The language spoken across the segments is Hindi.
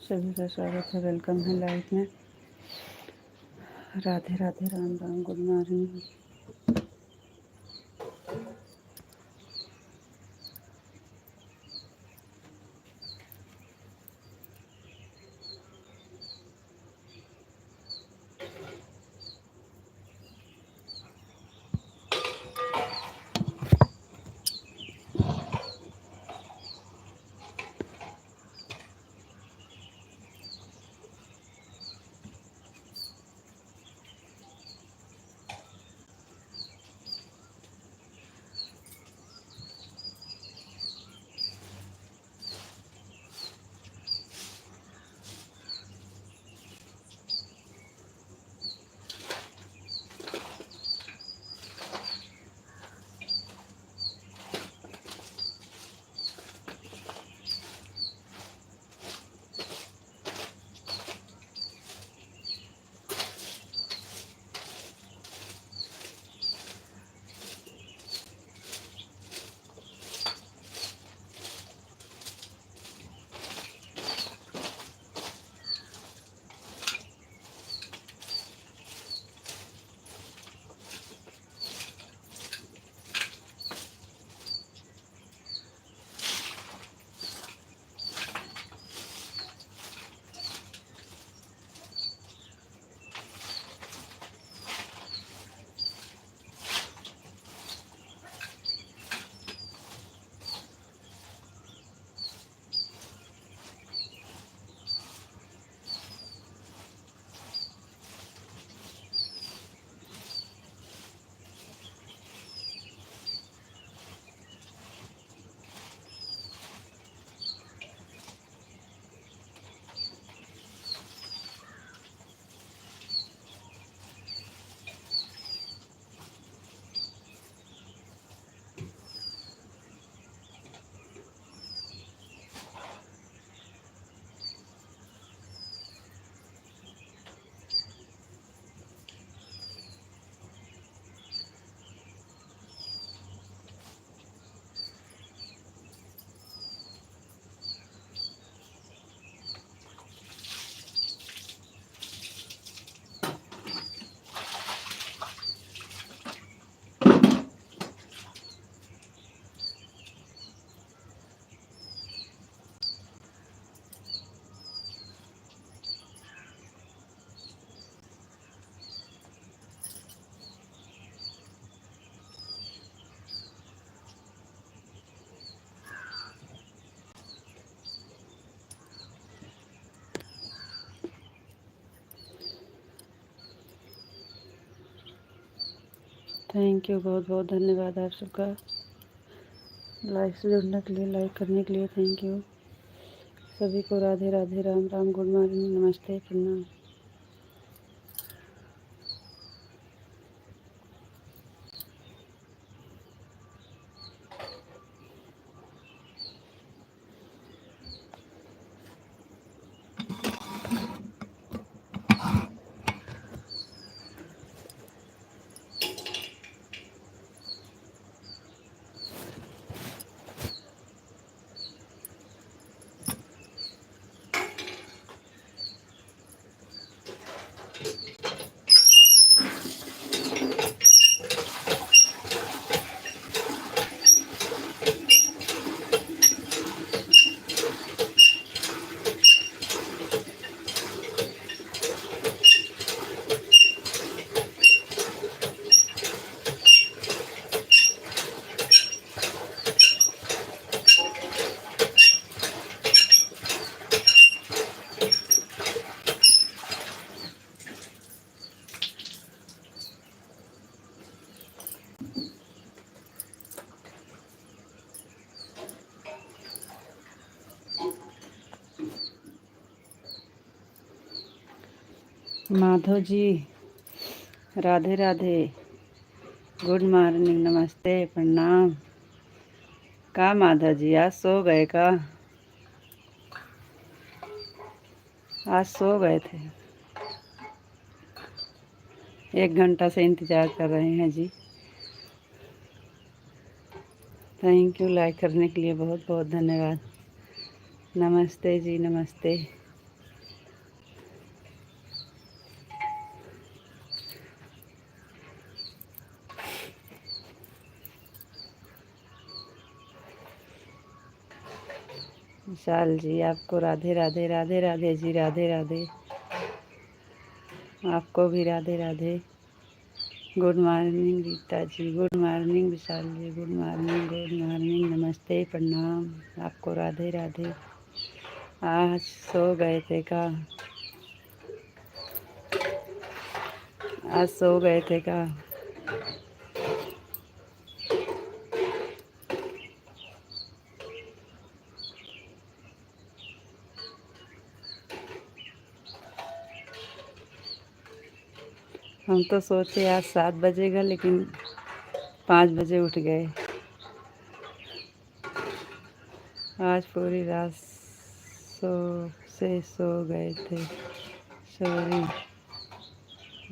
सभी का स्वागत है, वेलकम है लाइफ में। Radhe Radhe, Ram Ram, good morning. Thank you, बहुत बहुत धन्यवाद आप सबका लाइक से जुड़ने के लिए, लाइक करने के लिए। थैंक यू सभी को। राधे राधे, राम राम, गुड मॉर्निंग, नमस्ते, प्रणाम। माधव जी, राधे राधे, गुड मॉर्निंग, नमस्ते, प्रणाम। का माधव जी, आज सो गए का? आज सो गए थे? 1 घंटा से इंतज़ार कर रहे हैं जी। थैंक यू लाइक करने के लिए, बहुत बहुत धन्यवाद। नमस्ते जी, नमस्ते। विशाल जी आपको राधे राधे, राधे राधे जी, राधे राधे। आपको भी Radhe Radhe. Good morning Rita ji, good morning विशाल जी, गुड मॉर्निंग, गुड मॉर्निंग, नमस्ते, प्रणाम। आपको राधे राधे। आज सो गए थे का? आज सो गए थे का? हम तो सोचे आज 7 बजेगा, लेकिन 5 बजे उठ गए। आज पूरी रात सो गए थे। सॉरी,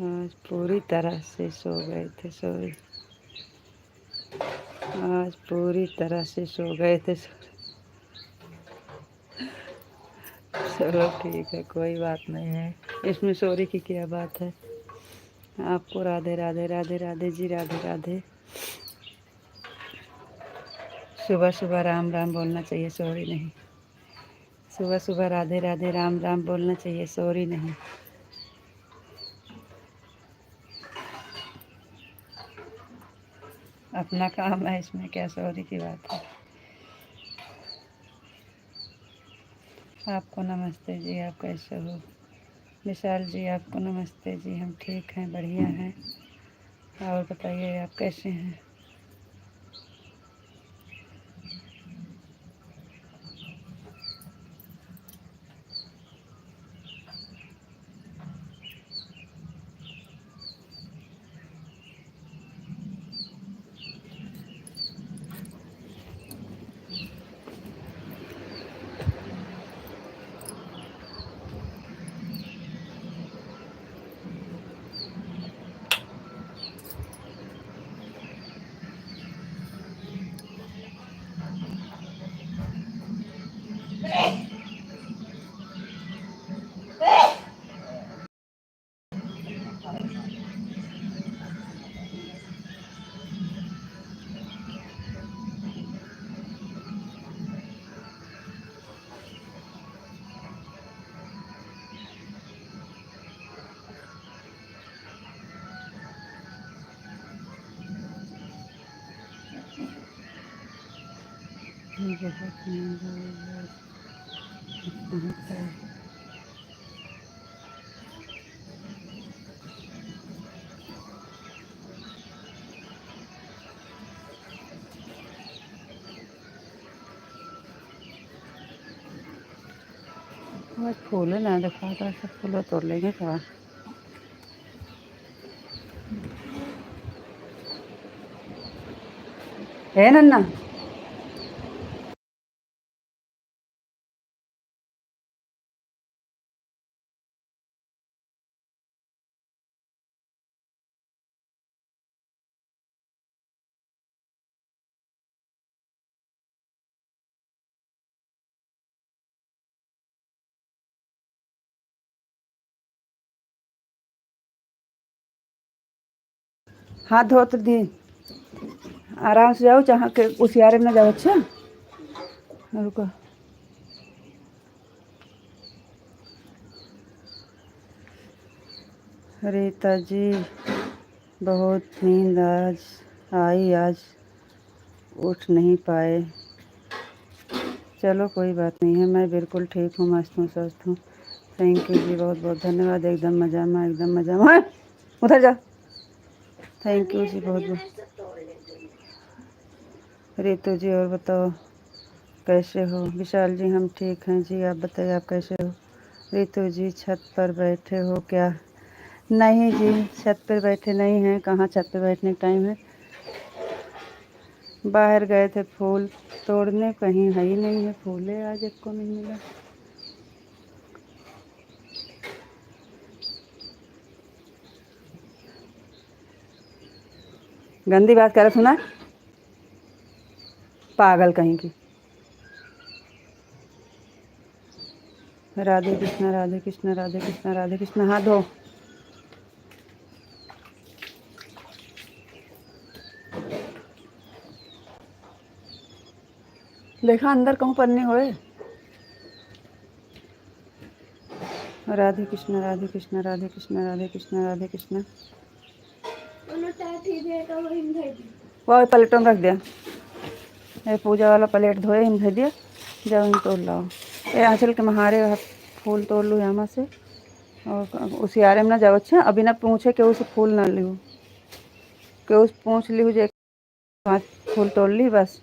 आज पूरी तरह से सो गए थे। सॉरी, आज पूरी तरह से सो गए थे। चलो ठीक है, कोई बात नहीं है, इसमें सॉरी की क्या बात है। आपको राधे राधे, राधे राधे जी, राधे राधे। सुबह सुबह राम राम बोलना चाहिए, सॉरी नहीं। सुबह सुबह राधे राधे राम राम बोलना चाहिए, सॉरी नहीं। अपना काम है, इसमें क्या सॉरी की बात है। आपको नमस्ते जी, आप कैसे हो? विशाल जी आपको नमस्ते जी, हम ठीक हैं, बढ़िया हैं। और बताइए आप कैसे हैं? आज फूल ना दिखा था, सब फूल तोड़ लेंगे क्या? है नन्ना। हाथ धो तो दी, आराम से जाओ, चाह के उसियारे में ना जाओ। अच्छा रुको। रीता जी बहुत नींद आई, आज उठ नहीं पाए। चलो कोई बात नहीं है, मैं बिल्कुल ठीक हूँ, मस्त हूँ, स्वस्थ हूँ। थैंक यू जी, बहुत बहुत धन्यवाद। एकदम मजा में, एकदम मजा में। उधर जा। थैंक यू जी, बहुत बहुत। रितु जी और बताओ कैसे हो? विशाल जी हम ठीक हैं जी, आप बताइए आप कैसे हो? रितु जी छत पर बैठे हो क्या? नहीं जी, छत पर बैठे नहीं हैं, कहाँ छत पर बैठने का टाइम है। बाहर गए थे फूल तोड़ने, कहीं है ही नहीं है फूल, आज एक को नहीं मिला। गंदी बात कर सुना, पागल कहीं की। राधे कृष्णा, राधे कृष्णा, राधे कृष्णा, राधे कृष्णा। हाथ धो। देखा अंदर कहूँ पन्नी होए। राधे कृष्ण राधे कृष्ण राधे कृष्ण राधे कृष्ण राधे कृष्ण। वो प्लेटों में रख दिया, ये पूजा वाला प्लेट धोए इन धो दिया। जाओ इन तोड़ लाओ, ये आंचल के महारे फूल तोड़ लूँ यहाँ से। और उसी आरे में ना जाओ। अच्छा अभी ना पूछे कि उस फूल ना लूँ, कि उस पूछ ली जो 5 फूल तोड़ ली बस।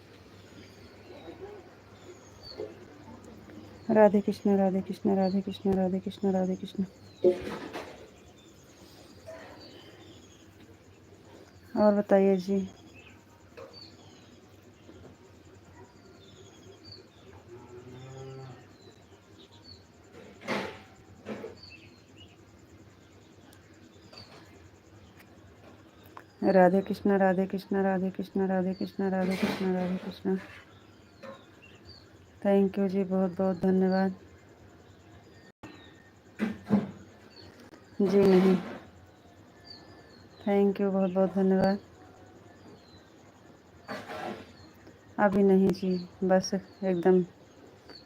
राधे कृष्ण राधे कृष्ण राधे कृष्ण राधे कृष्ण राधे कृष्ण। और बताइए जी। राधे कृष्ण राधे कृष्ण राधे कृष्ण राधे कृष्ण राधे कृष्ण राधे कृष्ण। थैंक यू जी, बहुत बहुत धन्यवाद जी। नहीं, थैंक यू, बहुत बहुत धन्यवाद। अभी नहीं जी, बस एकदम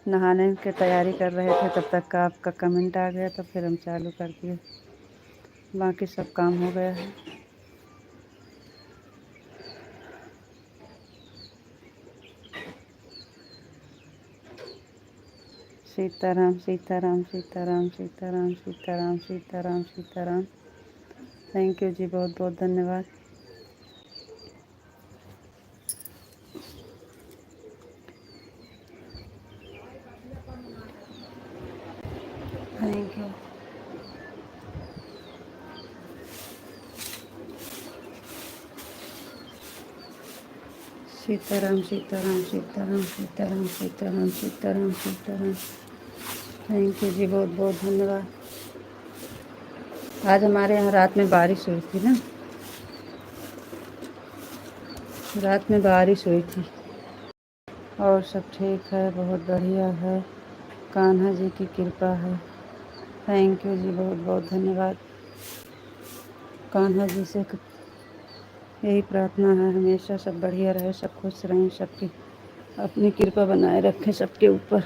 नहाने की तैयारी कर रहे थे, तब तक का आपका कमेंट आ गया तो फिर हम चालू कर दिए। बाकी सब काम हो गया है। सीताराम सीताराम सीताराम सीताराम सीताराम सीताराम सीताराम। थैंक यू जी, बहुत बहुत धन्यवाद। Thank you. Sitaram Sitaram Sitaram Sitaram Sitaram Sitaram Sitaram. Thank you ji, बहुत बहुत धन्यवाद। आज हमारे यहाँ रात में बारिश हुई थी ना, रात में बारिश हुई थी। और सब ठीक है, बहुत बढ़िया है, कान्हा जी की कृपा है। थैंक यू जी, बहुत बहुत धन्यवाद। कान्हा जी से यही प्रार्थना है, हमेशा सब बढ़िया रहे, सब खुश रहें, सबकी अपनी कृपा बनाए रखें सबके ऊपर।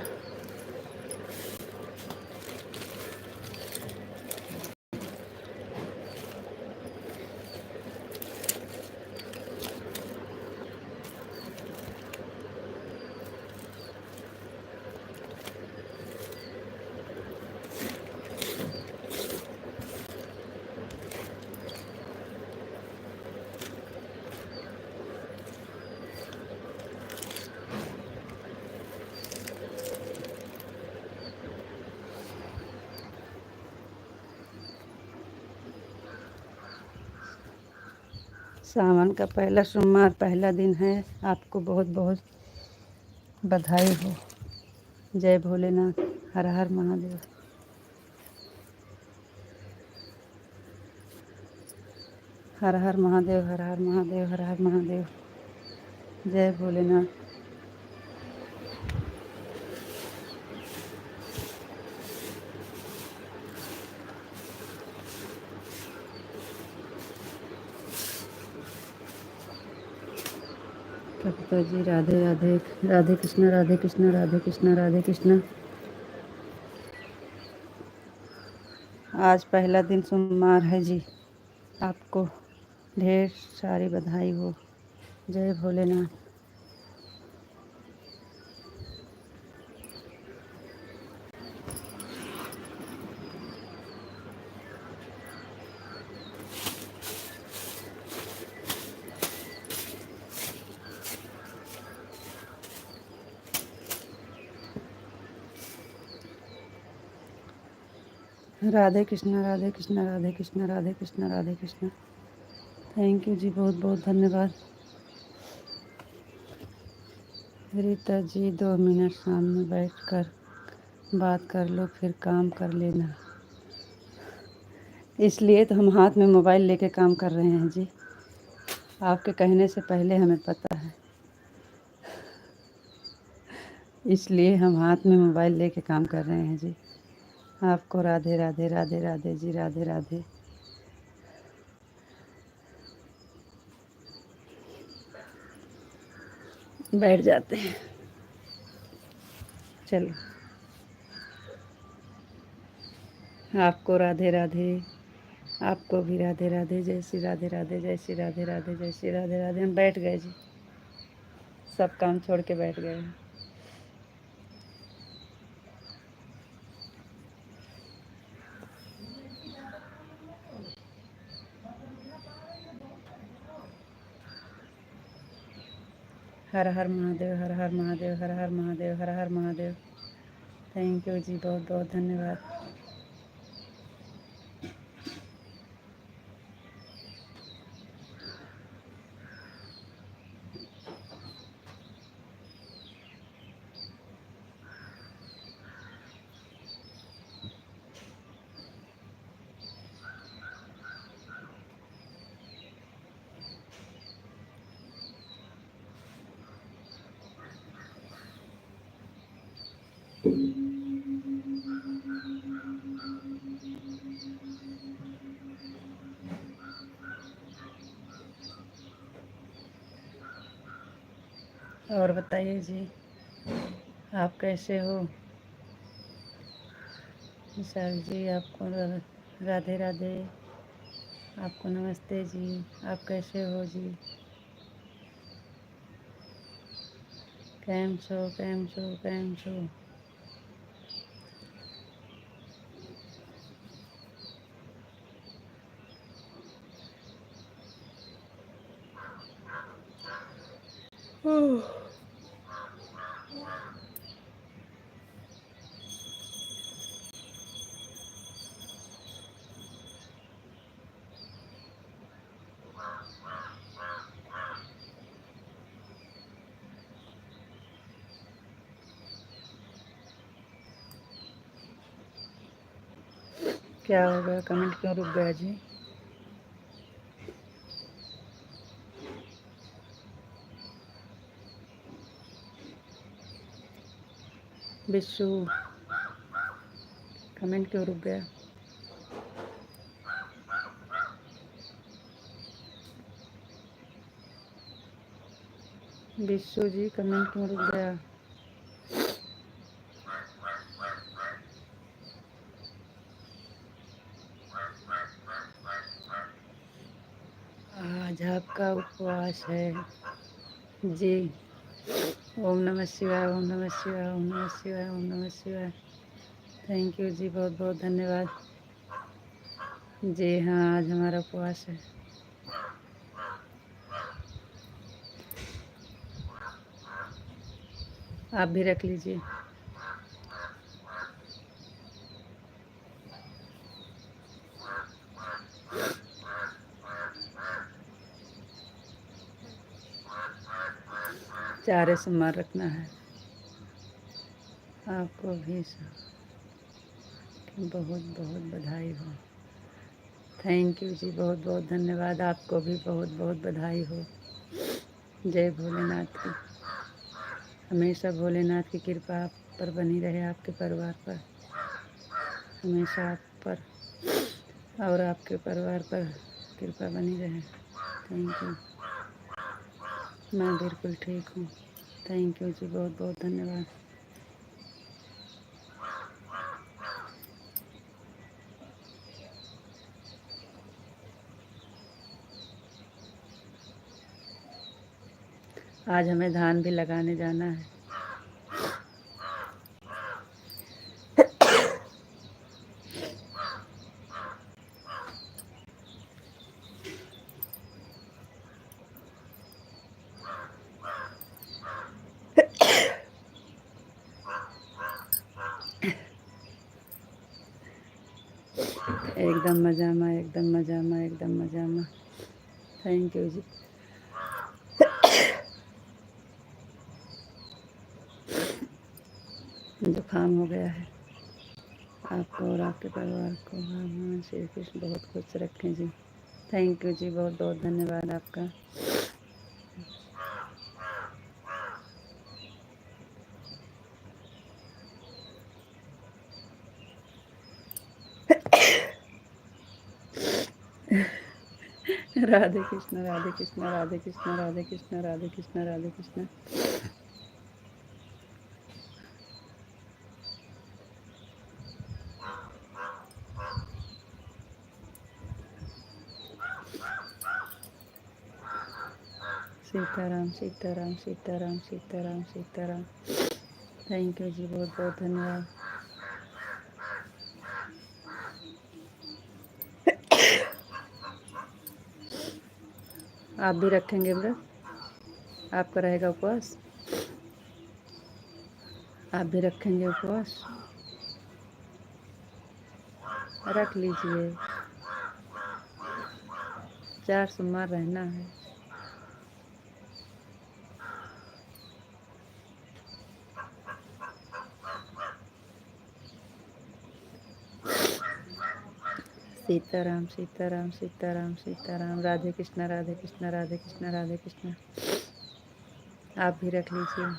सावन का पहला सोमवार, पहला दिन है। आपको बहुत बहुत बधाई हो। जय भोलेनाथ, हर हर महादेव। हर हर महादेव, हर हर महादेव, हर हर महादेव। जय भोलेनाथ। कविता जी, राधे राधे। राधे कृष्ण राधे कृष्ण राधे कृष्ण राधे कृष्ण। आज पहला दिन सोमवार है जी, आपको ढेर सारी बधाई हो। जय भोलेनाथ। राधे कृष्ण राधे कृष्ण राधे कृष्ण राधे कृष्ण राधे कृष्ण। थैंक यू जी, बहुत बहुत धन्यवाद। रीता जी, 2 मिनट सामने बैठ कर बात कर लो, फिर काम कर लेना। इसलिए तो हम हाथ में मोबाइल लेके काम कर रहे हैं जी, आपके कहने से पहले हमें पता है, इसलिए हम हाथ में मोबाइल लेके काम कर रहे हैं जी। आपको राधे राधे राधे राधे जी, राधे राधे। बैठ जाते हैं, चलो। आपको राधे राधे। आपको भी राधे राधे। जय श्री राधे राधे, जय श्री राधे राधे, जय श्री राधे राधे। हम बैठ गए जी, सब काम छोड़ के बैठ गए। हर हर महादेव, हर हर महादेव, हर हर महादेव, हर हर महादेव। थैंक यू जी, बहुत बहुत धन्यवाद। और बताइए जी, आप कैसे हो? विशाल जी, आपको राधे राधे। आपको नमस्ते जी। आप कैसे हो जी? कैम छो, कैम छो, कैम छो? क्या हो गया? कमेंट क्यों रुक गया जी? बिशु, कमेंट क्यों रुक गया? बिशु जी, कमेंट क्यों रुक गया? आज आपका उपवास है जी। ओम नमः शिवाय, ओम नमः शिवाय, ओम नमः शिवाय, ओम नमः शिवाय। थैंक यू जी, बहुत बहुत धन्यवाद जी। हाँ, आज हमारा उपवास है। आप भी रख लीजिए। चारे सम्मान रखना है आपको भी। बहुत बहुत बधाई हो। थैंक यू जी, बहुत बहुत धन्यवाद। आपको भी बहुत बहुत बधाई हो। जय भोलेनाथ की। हमेशा भोलेनाथ की कृपा आप पर बनी रहे, आपके परिवार पर, हमेशा आप पर और आपके परिवार पर कृपा बनी रहे। Thank you. मैं बिल्कुल ठीक हूँ। थैंक यू जी, बहुत बहुत धन्यवाद। आज हमें धान भी लगाने जाना है। एकदम मजा में, एकदम मजा में, एकदम मजा में। थैंक यू जी। जुकाम हो गया है आपको और आपके परिवार को। भगवान श्री कृष्ण बहुत खुश रखें जी। थैंक यू जी, बहुत बहुत धन्यवाद आपका। राधे कृष्ण, राधे कृष्ण, राधे कृष्ण, राधे कृष्ण, राधे कृष्ण, राधे कृष्ण। सीताराम सीताराम सीताराम सीताराम सीताराम। थैंक यू जी, बहुत बहुत धन्यवाद। आप भी रखेंगे व्रत? आपका रहेगा उपवास? आप भी रखेंगे उपवास? रख लीजिए, 4 सोमवार रहना है। सीताराम सीताराम सीताराम सीताराम। राधे कृष्णा राधे कृष्णा राधे कृष्णा राधे कृष्णा। आप भी रख लीजिए।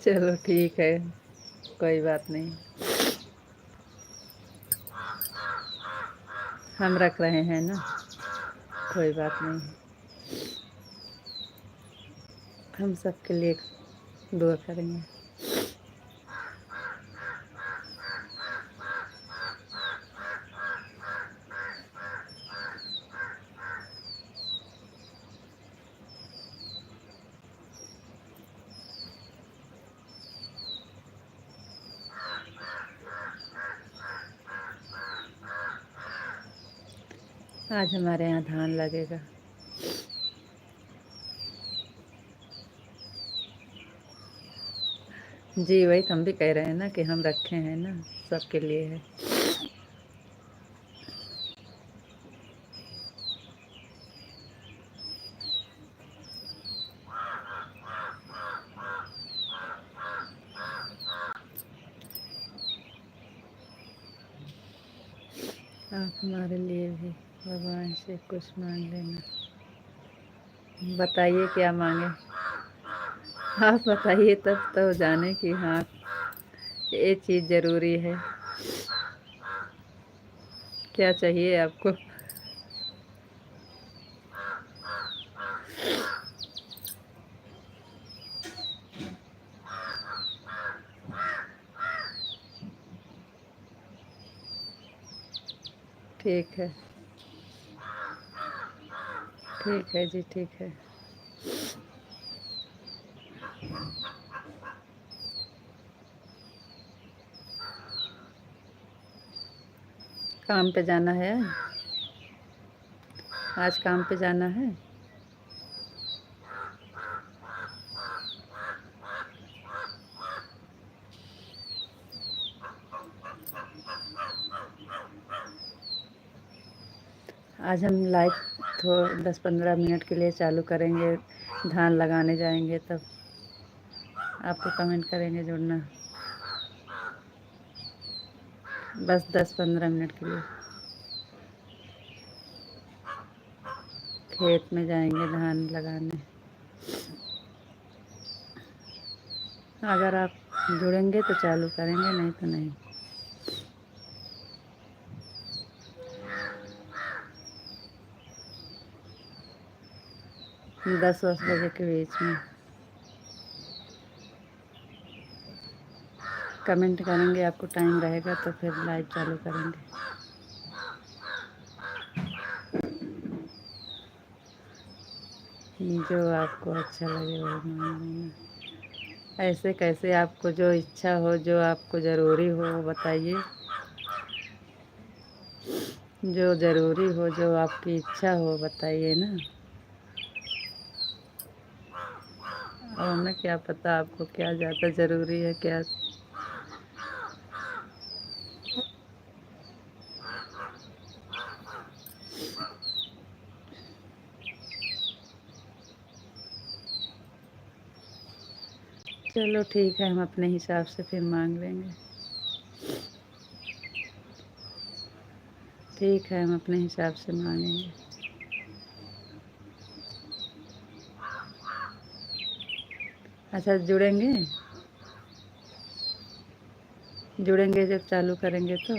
चलो ठीक है, कोई बात नहीं, हम रख रहे हैं ना, कोई बात नहीं। हम सबके लिए दुआ करेंगे। आज हमारे यहाँ धान लगेगा। जी वही तो हम भी कह रहे हैं ना कि हम रखे हैं ना, सबके लिए है। आप हमारे लिए भी भगवान से कुछ मांग लेना। बताइए क्या मांगे? आप बताइए तब तो जाने कि हाँ ये चीज़ ज़रूरी है। क्या चाहिए आपको? ठीक है, ठीक है जी, ठीक है। काम पे जाना है? आज काम पे जाना है? आज हम लाइव थोड़ा 10-15 मिनट के लिए चालू करेंगे, धान लगाने जाएंगे तब आपको कमेंट करेंगे जुड़ना। बस 10-15 मिनट के लिए खेत में जाएंगे धान लगाने। अगर आप जुड़ेंगे तो चालू करेंगे, नहीं तो नहीं। 10-10 बजे के बीच में कमेंट करेंगे, आपको टाइम रहेगा तो फिर लाइव चालू करेंगे। जो आपको अच्छा लगे वही मान लेना। ऐसे कैसे? आपको जो इच्छा हो, जो आपको ज़रूरी हो वो बताइए। जो ज़रूरी हो, जो आपकी इच्छा हो बताइए ना। और हमें क्या पता आपको क्या ज़्यादा ज़रूरी है क्या। चलो ठीक है, हम अपने हिसाब से फिर मांग लेंगे। ठीक है, हम अपने हिसाब से मांगेंगे। अच्छा जुड़ेंगे? जुड़ेंगे जब चालू करेंगे तो।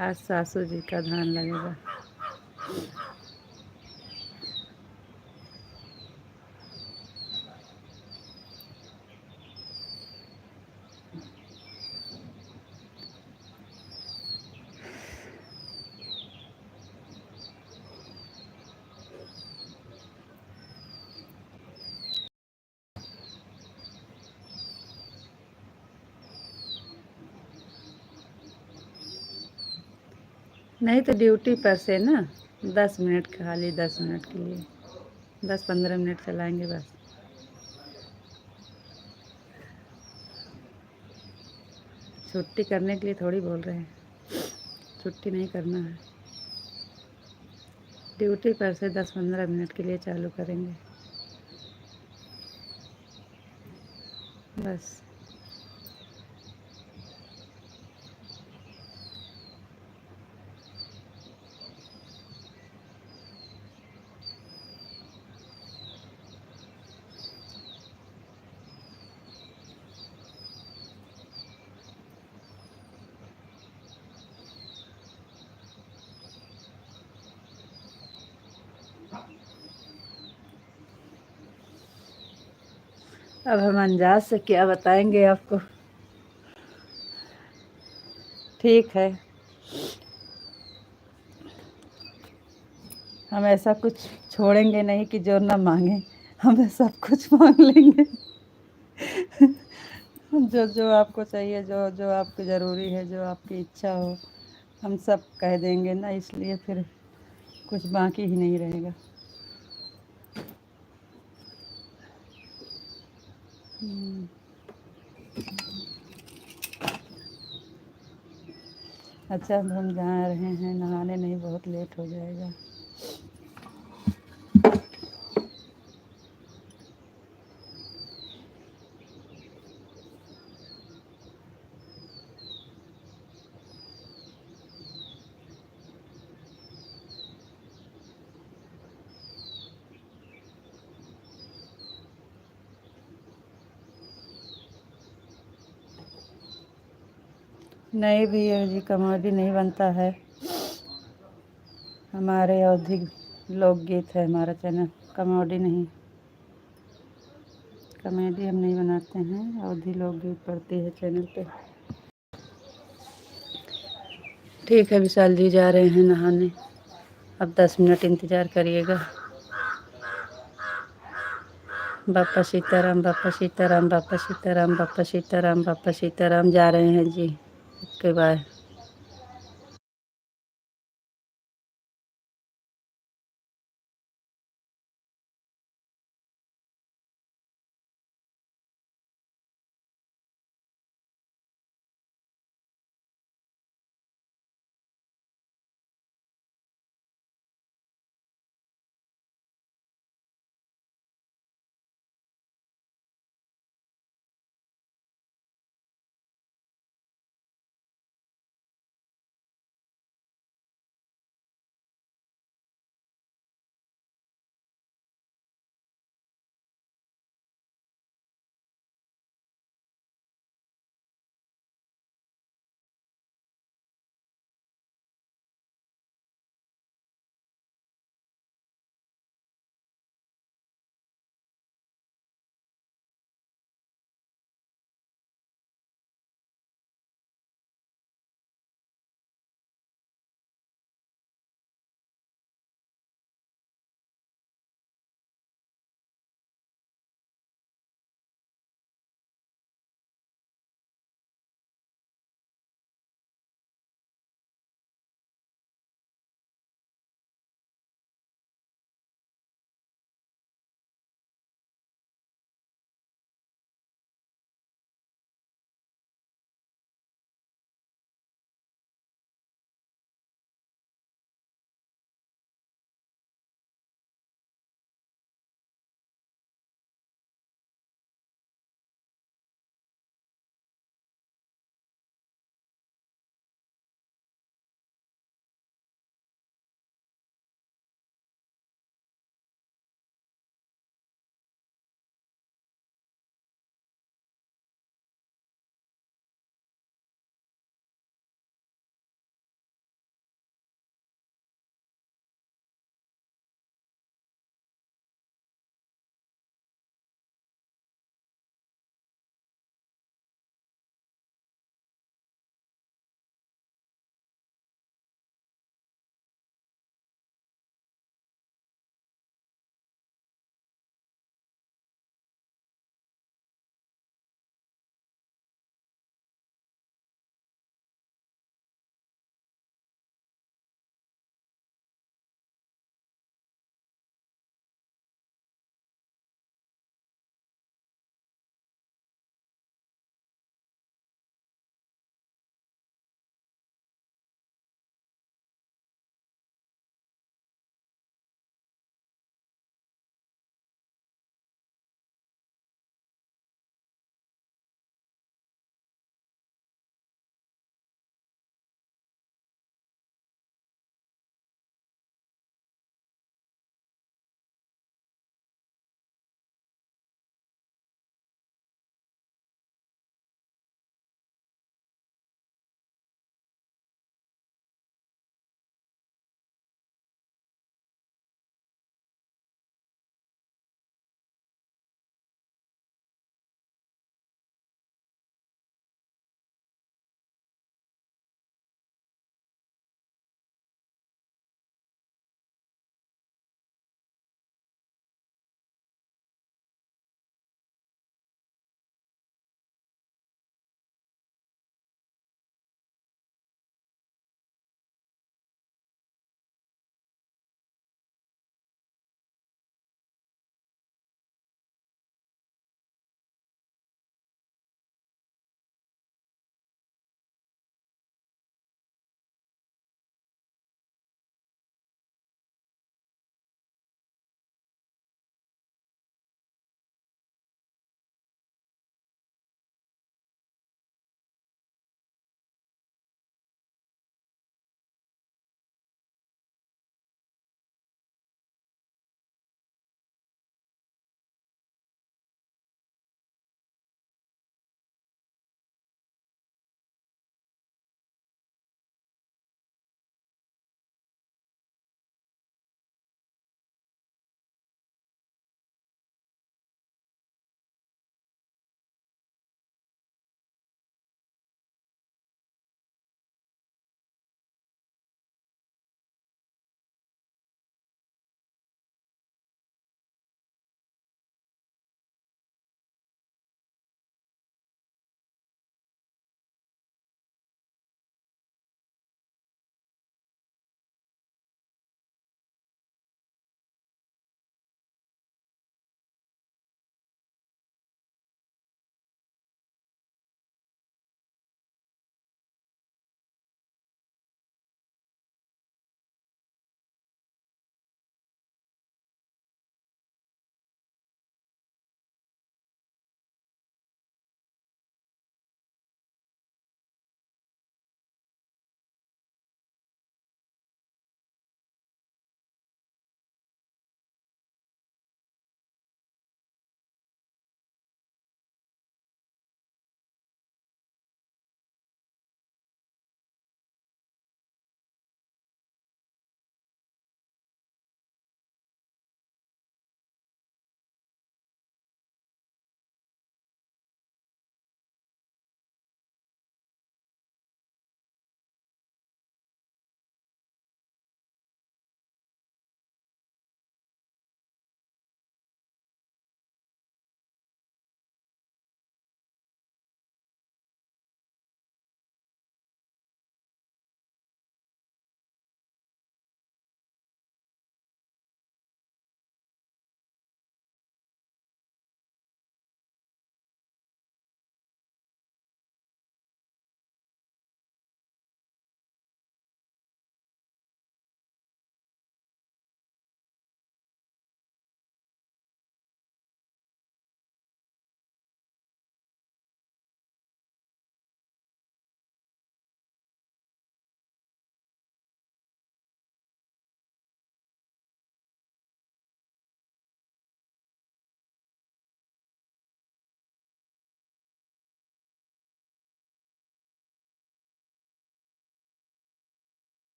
आज सासू जी का ध्यान लगेगा। नहीं तो ड्यूटी पर से ना 10 मिनट, खाली 10 मिनट के लिए, 10-15 मिनट चलाएंगे बस। छुट्टी करने के लिए थोड़ी बोल रहे हैं, छुट्टी नहीं करना है। ड्यूटी पर से 10-15 मिनट के लिए चालू करेंगे बस। अब हम अंदाज से क्या बताएंगे आपको। ठीक है, हम ऐसा कुछ छोड़ेंगे नहीं कि जो ना मांगे, हम सब कुछ मांग लेंगे। जो जो आपको चाहिए, जो जो आपकी ज़रूरी है, जो आपकी इच्छा हो, हम सब कह देंगे ना, इसलिए फिर कुछ बाकी ही नहीं रहेगा। अच्छा, अब हम जा रहे हैं नहाने, नहीं बहुत लेट हो जाएगा। नहीं भैया जी, कॉमेडी नहीं बनता है। हमारे अवधी लोकगीत है हमारा चैनल, कॉमेडी नहीं। कॉमेडी हम नहीं बनाते हैं, अवधी लोकगीत पड़ती है चैनल पे। ठीक है, विशाल जी जा रहे हैं नहाने, अब 10 मिनट इंतज़ार करिएगा। बापा सीताराम, बापा सीताराम, बापा सीताराम, बापा सीताराम, बापा सीताराम। जा रहे हैं जी, ओके बाय।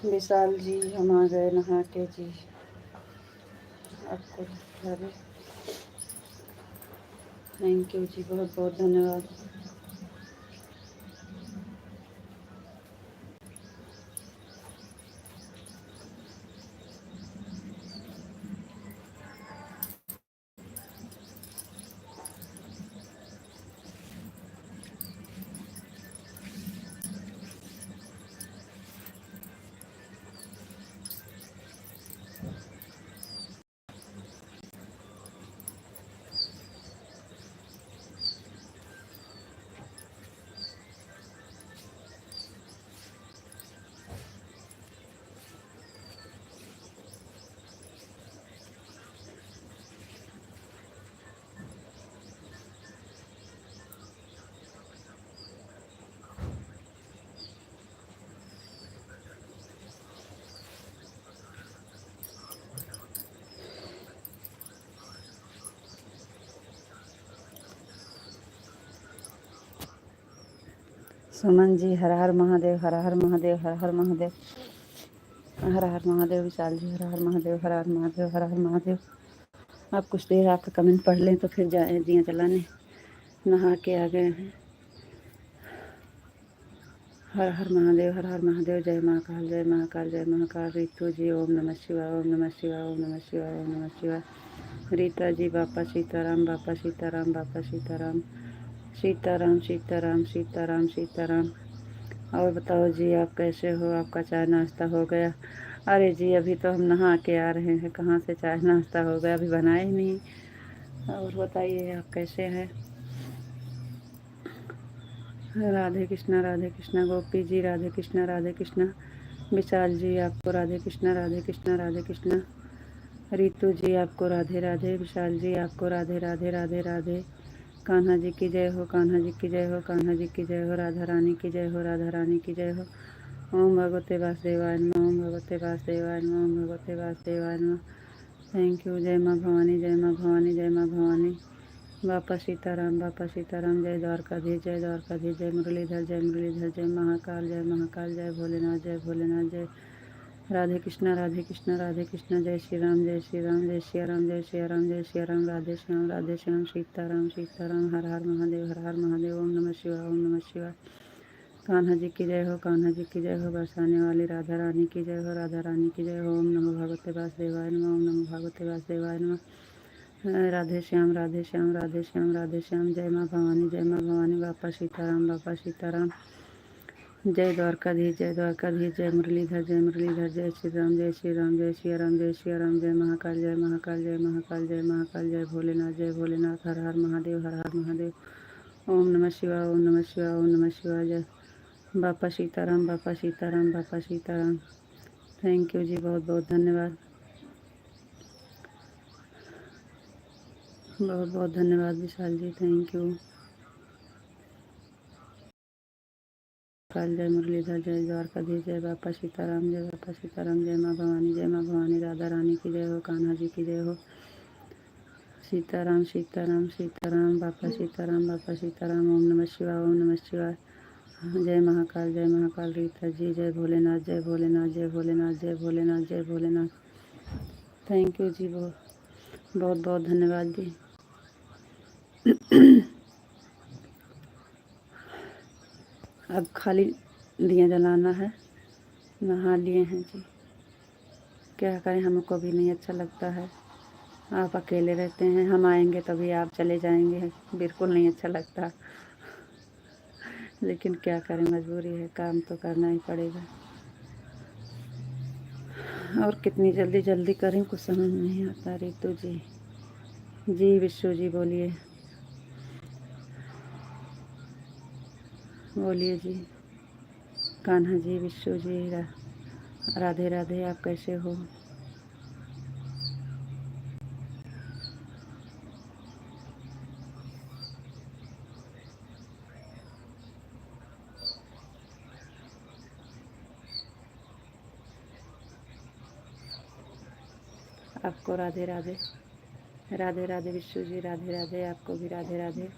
विशाल जी हम आ गए नहा के जी, आपको अरे थैंक यू जी, बहुत बहुत धन्यवाद। सुमन जी हर हर महादेव, हर हर महादेव, हर हर महादेव, हर हर महादेव। विशाल जी हर हर महादेव, हर हर महादेव, हर हर महादेव। आप कुछ देर आपका कमेंट पढ़ लें तो फिर जाए दिया जलाने, नहा के आ गए हैं। हर हर महादेव, हर हर महादेव। जय महाकाल, जय महाकाल, जय महाकाल। रितु जी ओम नमः शिवाय, ओम नमः शिवाय, ओम नमः शिवाय, ओम नमः शिवाय। रीता जी बापा सीताराम, बापा सीताराम, बापा सीताराम, सीताराम सीताराम सीताराम सीताराम। और बताओ जी आप कैसे हो, आपका चाय नाश्ता हो गया? अरे जी अभी तो हम नहा के आ रहे हैं, कहाँ से चाय नाश्ता हो गया, अभी बनाए ही नहीं। और बताइए आप कैसे हैं? राधे कृष्णा, राधे कृष्णा। गोपी जी राधे कृष्णा, राधे कृष्णा। विशाल जी आपको राधे कृष्णा, राधे कृष्णा, राधे कृष्णा। रितु जी आपको राधे राधे। विशाल जी आपको राधे राधे, राधे राधे। कान्हा जी की जय हो, कान्हा जी की जय हो, कान्हा जी की जय हो। राधा रानी की जय हो, राधा रानी की जय हो। ओम भगवते वासुदेवाय नमः, ओम भगवते वासुदेवाय नमः, ओम भगवते वासुदेवाय नमः। Thank you. जय माँ भवानी, जय माँ भवानी, जय माँ भवानी। बापा सीताराम, बापा सीताराम। जय द्वारकाधीश, जय द्वारकाधीश। जय मुरलीधर, जय मुरलीधर। जय महाकाल, जय महाकाल। जय भोलेनाथ, जय भोलेनाथ। जय राधे कृष्णा, राधे कृष्णा, राधे कृष्णा। जय श्री राम, जय श्री राम, जय सिया राम, जय सिया राम, जय सिया राम। राधे श्याम, राधे श्याम। सीताराम, सीताराम। हर हर महादेव, हर हर महादेव। ओम नमः शिवाय, ओम नमः शिवाय। कान्हा जी की जय हो, कान्हा जी की जय हो। बरसाने वाली राधा रानी की जय हो, राधा रानी की जय हो। ओम नमो भगवते वासुदेवाय नमः, ओम नमो भगवते वासुदेवाय नमः। राधे श्याम, राधे श्याम, राधे श्याम, राधे श्याम। जय माँ भवानी, जय माँ भवानी। बापा सीताराम, बापा सीताराम। जय द्वारकाधीश, जय द्वारकाधीश। जय मुरलीधर, जय मुरलीधर। जय श्री राम, जय श्री राम, जय सिया राम, जय सिया राम। जय महाकाल, जय महाकाल, जय महाकाल, जय महाकाल। जय भोलेनाथ, जय भोलेनाथ। हर हर महादेव, हर हर महादेव। ओम नमः शिवाय, ओम नमः शिवाय, ओम नमः शिवाय। जय बापा सीताराम, बापा सीताराम, बापा सीताराम। थैंक यू जी, बहुत बहुत धन्यवाद, बहुत बहुत धन्यवाद विशाल जी, थैंक यू। काल, जय मुरलीधर, जय द्वारकाधीश। जय बापा सीताराम, जय बापा सीताराम। जय माँ भवानी, जय माँ भवानी। राधा रानी की जय हो, कान्हा जी की जय हो। सीताराम, सीताराम, सीताराम। बापा सीताराम, बापा सीताराम। ओम नमः शिवाय, ओम नमः शिवाय। जय महाकाल, जय महाकाल। रीता जी जय भोलेनाथ, जय भोलेनाथ, जय भोलेनाथ, जय भोलेनाथ, जय भोलेनाथ। थैंक यू जी, बहुत बहुत बहुत धन्यवाद जी। अब खाली दिया जलाना है, नहा लिए हैं जी, क्या करें, हमको भी नहीं अच्छा लगता है। आप अकेले रहते हैं, हम आएंगे तभी आप चले जाएंगे, बिल्कुल नहीं अच्छा लगता, लेकिन क्या करें, मजबूरी है, काम तो करना ही पड़ेगा। और कितनी जल्दी जल्दी करें, कुछ समझ नहीं आता। रितु जी जी, विश्व जी बोलिए, बोलिए जी। कान्हा जी, विश्व जी, राधे राधे। आप कैसे हो? आपको राधे राधे, राधे राधे विश्व जी, राधे राधे। आपको भी राधे राधे,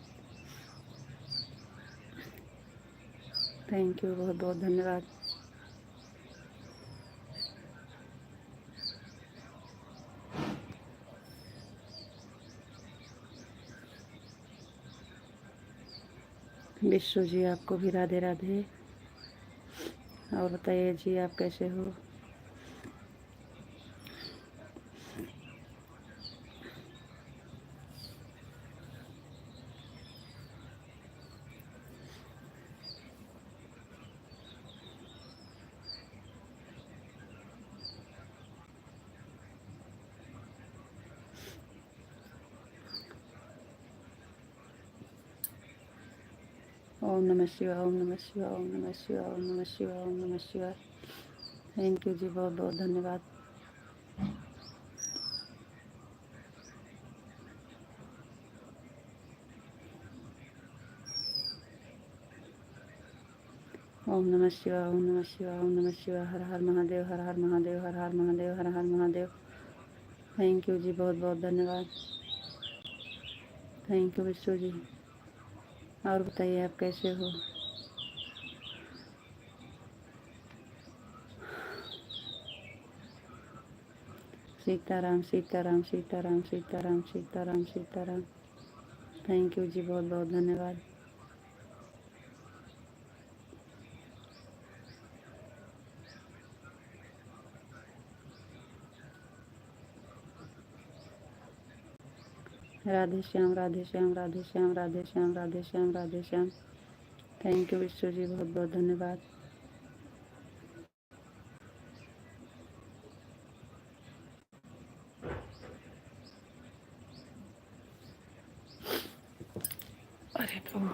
थैंक यू, बहुत बहुत धन्यवाद। विश्व जी आपको भी राधे राधे। और बताइए जी आप कैसे हो। ओम नमः शिवाय, ओम नमः शिवाय, ओम नमः शिवाय, ओम नमः शिवाय, ओम नमः शिवाय। थैंक यू जी, बहुत बहुत धन्यवाद। ओम नमः शिवाय, ओम नमः शिवाय, ओम नमः शिवाय। हर हर महादेव, हर हर महादेव, हर हर महादेव, हर हर महादेव। थैंक यू जी, बहुत बहुत धन्यवाद। थैंक यू विश्व जी। और बताइए आप कैसे हो। सीताराम सीताराम सीताराम सीताराम सीताराम सीताराम। थैंक यू जी, बहुत बहुत धन्यवाद। राधे श्याम, राधे श्याम, राधे श्याम, राधे श्याम, राधे श्याम, राधे श्याम। थैंक यू विश्व जी, बहुत बहुत धन्यवाद। अरे प्रभु।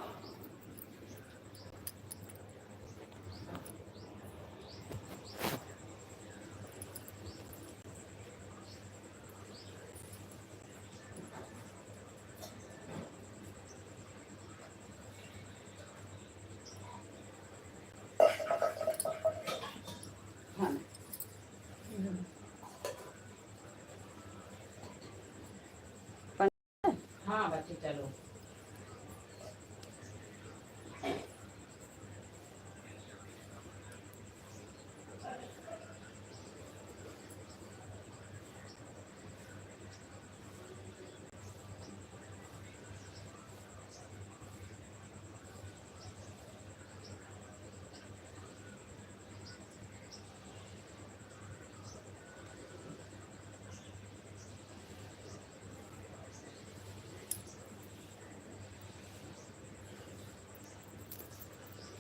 हाँ बच्चे चलो।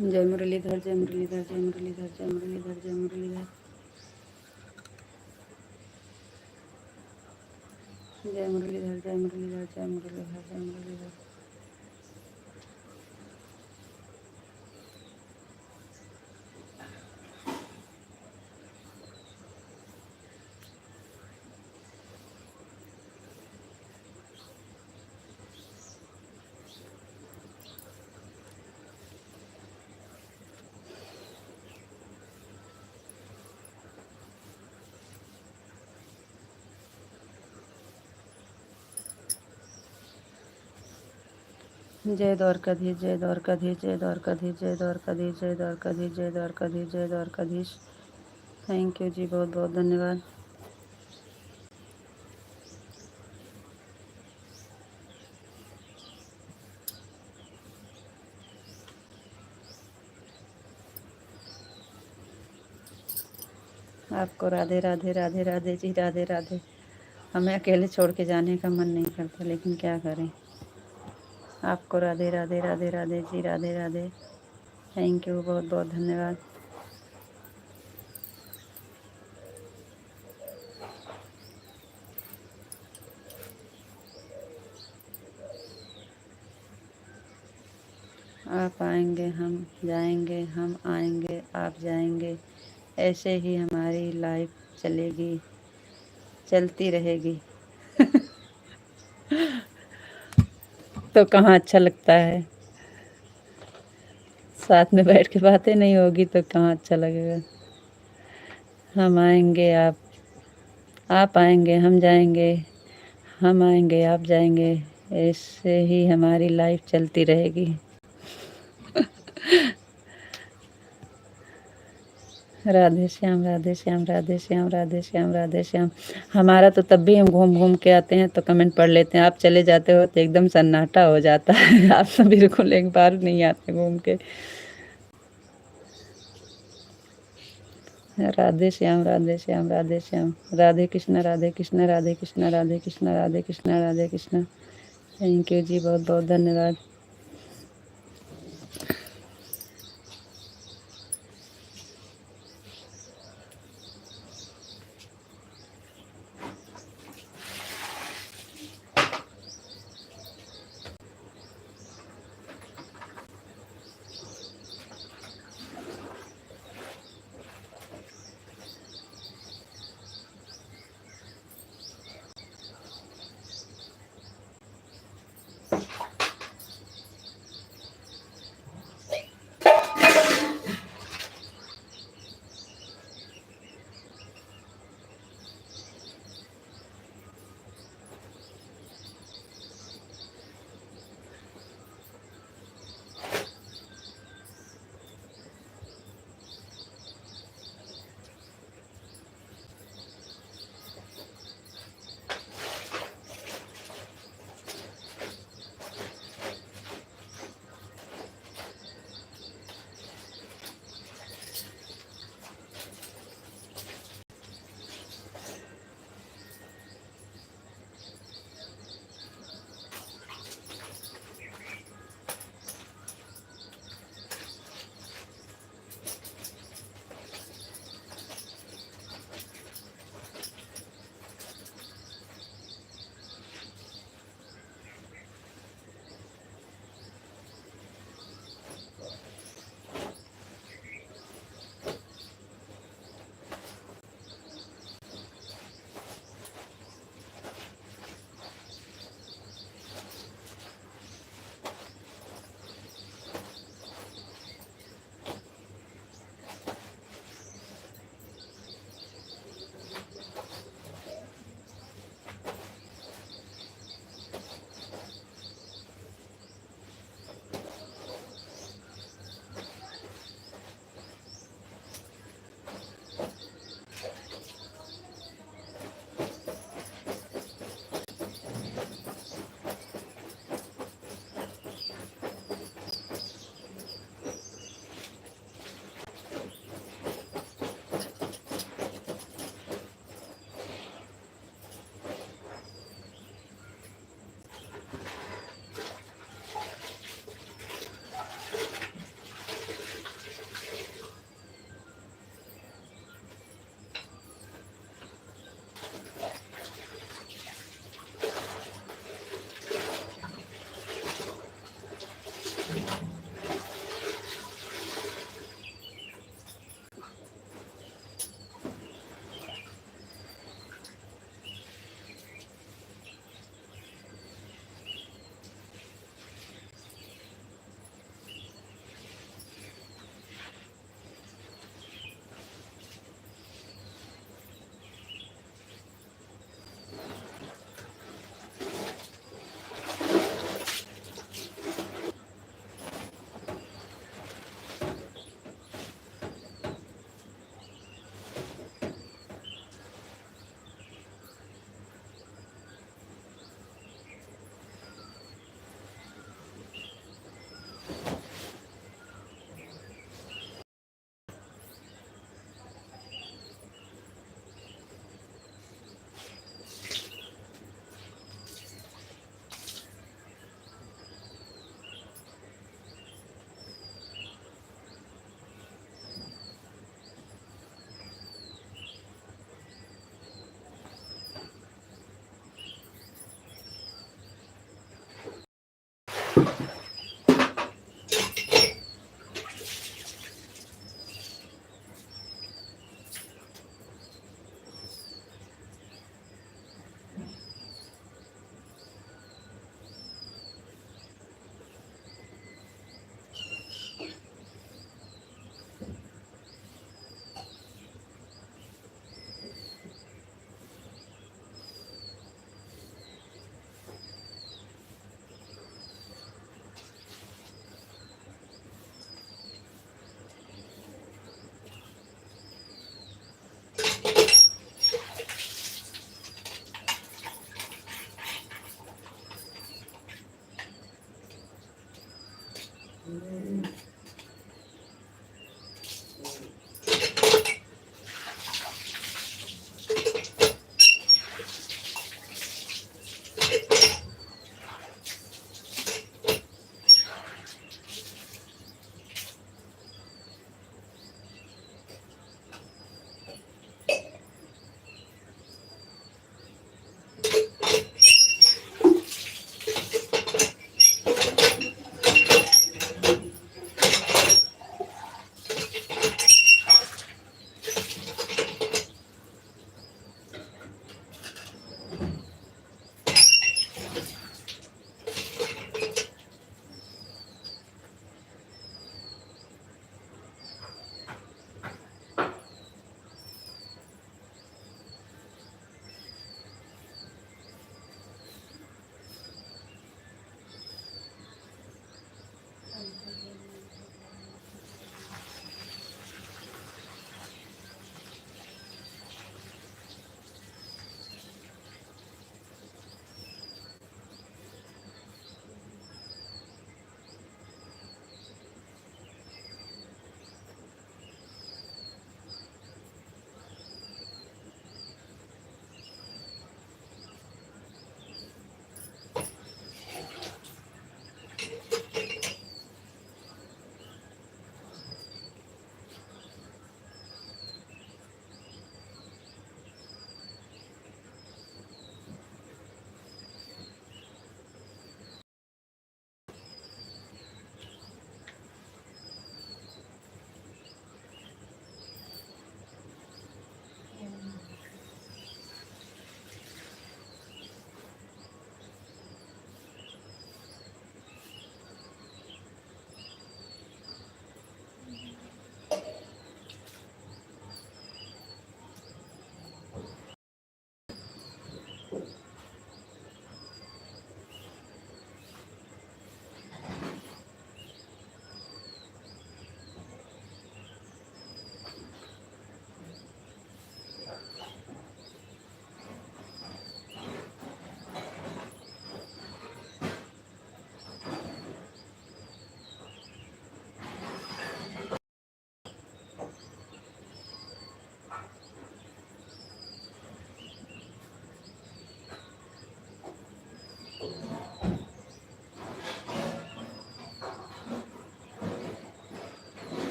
जय मुरलीधर, जय मुरलीधर, जय मुरलीधर, जय मुरलीधर, जय मुरलीधर। जय मुरलीधर, जय मुरलीधर, जय मुरलीधर, जय मुरलीधर। जय द्वारकाधीश, जय द्वारकाधीश, जय द्वारकाधीश, जय द्वारकाधीश, जय द्वारकाधीश, जय द्वारकाधीश, जय द्वारकाधीश। थैंक यू जी, बहुत बहुत धन्यवाद। आपको राधे राधे, राधे राधे जी, राधे राधे। हमें अकेले छोड़ के जाने का मन नहीं करता, लेकिन क्या करें। आपको राधे राधे, राधे राधे जी, राधे राधे। थैंक यू, बहुत बहुत धन्यवाद। आप आएंगे हम जाएंगे, हम आएंगे आप जाएंगे, ऐसे ही हमारी लाइफ चलेगी, चलती रहेगी। तो कहाँ अच्छा लगता है। साथ में बैठ के बातें नहीं होगी तो कहाँ अच्छा लगेगा। हम आएंगे आप आएंगे, हम जाएंगे, हम आएंगे आप जाएंगे, ऐसे ही हमारी लाइफ चलती रहेगी। राधे श्याम राधे श्याम राधे श्याम राधे श्याम राधे श्याम। हमारा तो तब भी हम घूम घूम के आते हैं तो कमेंट पढ़ लेते हैं, आप चले जाते हो तो एकदम सन्नाटा हो जाता है। आप तो बिल्कुल एक बार नहीं आते घूम के। राधे श्याम राधे श्याम राधे श्याम। राधे कृष्ण राधे कृष्ण राधे कृष्ण राधे कृष्ण राधे कृष्ण राधे कृष्ण। थैंक यू जी, बहुत बहुत धन्यवाद।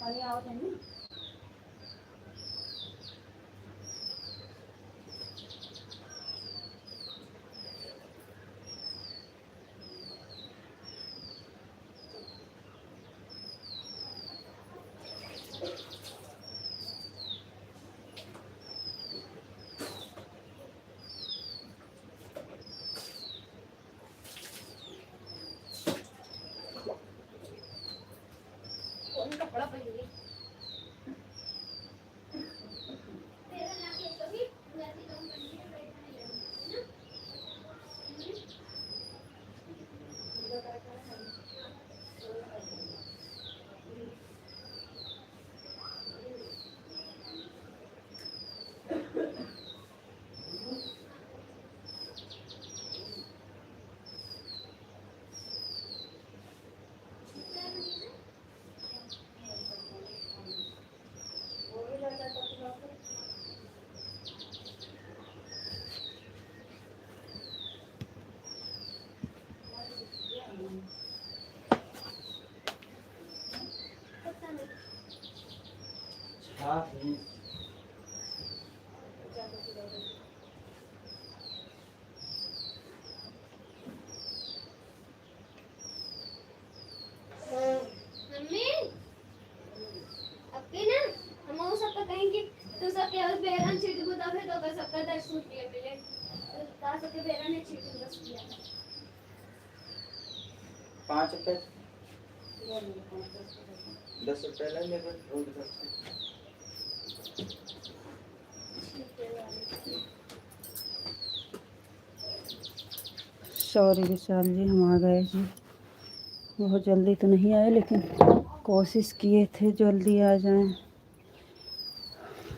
पानी आवत है ना। कपड़ा पहन ₹5 ₹10 ले मेरे सॉरी विशाल जी, हम आ गए जी। बहुत जल्दी तो नहीं आए, लेकिन कोशिश किए थे जल्दी आ जाएं।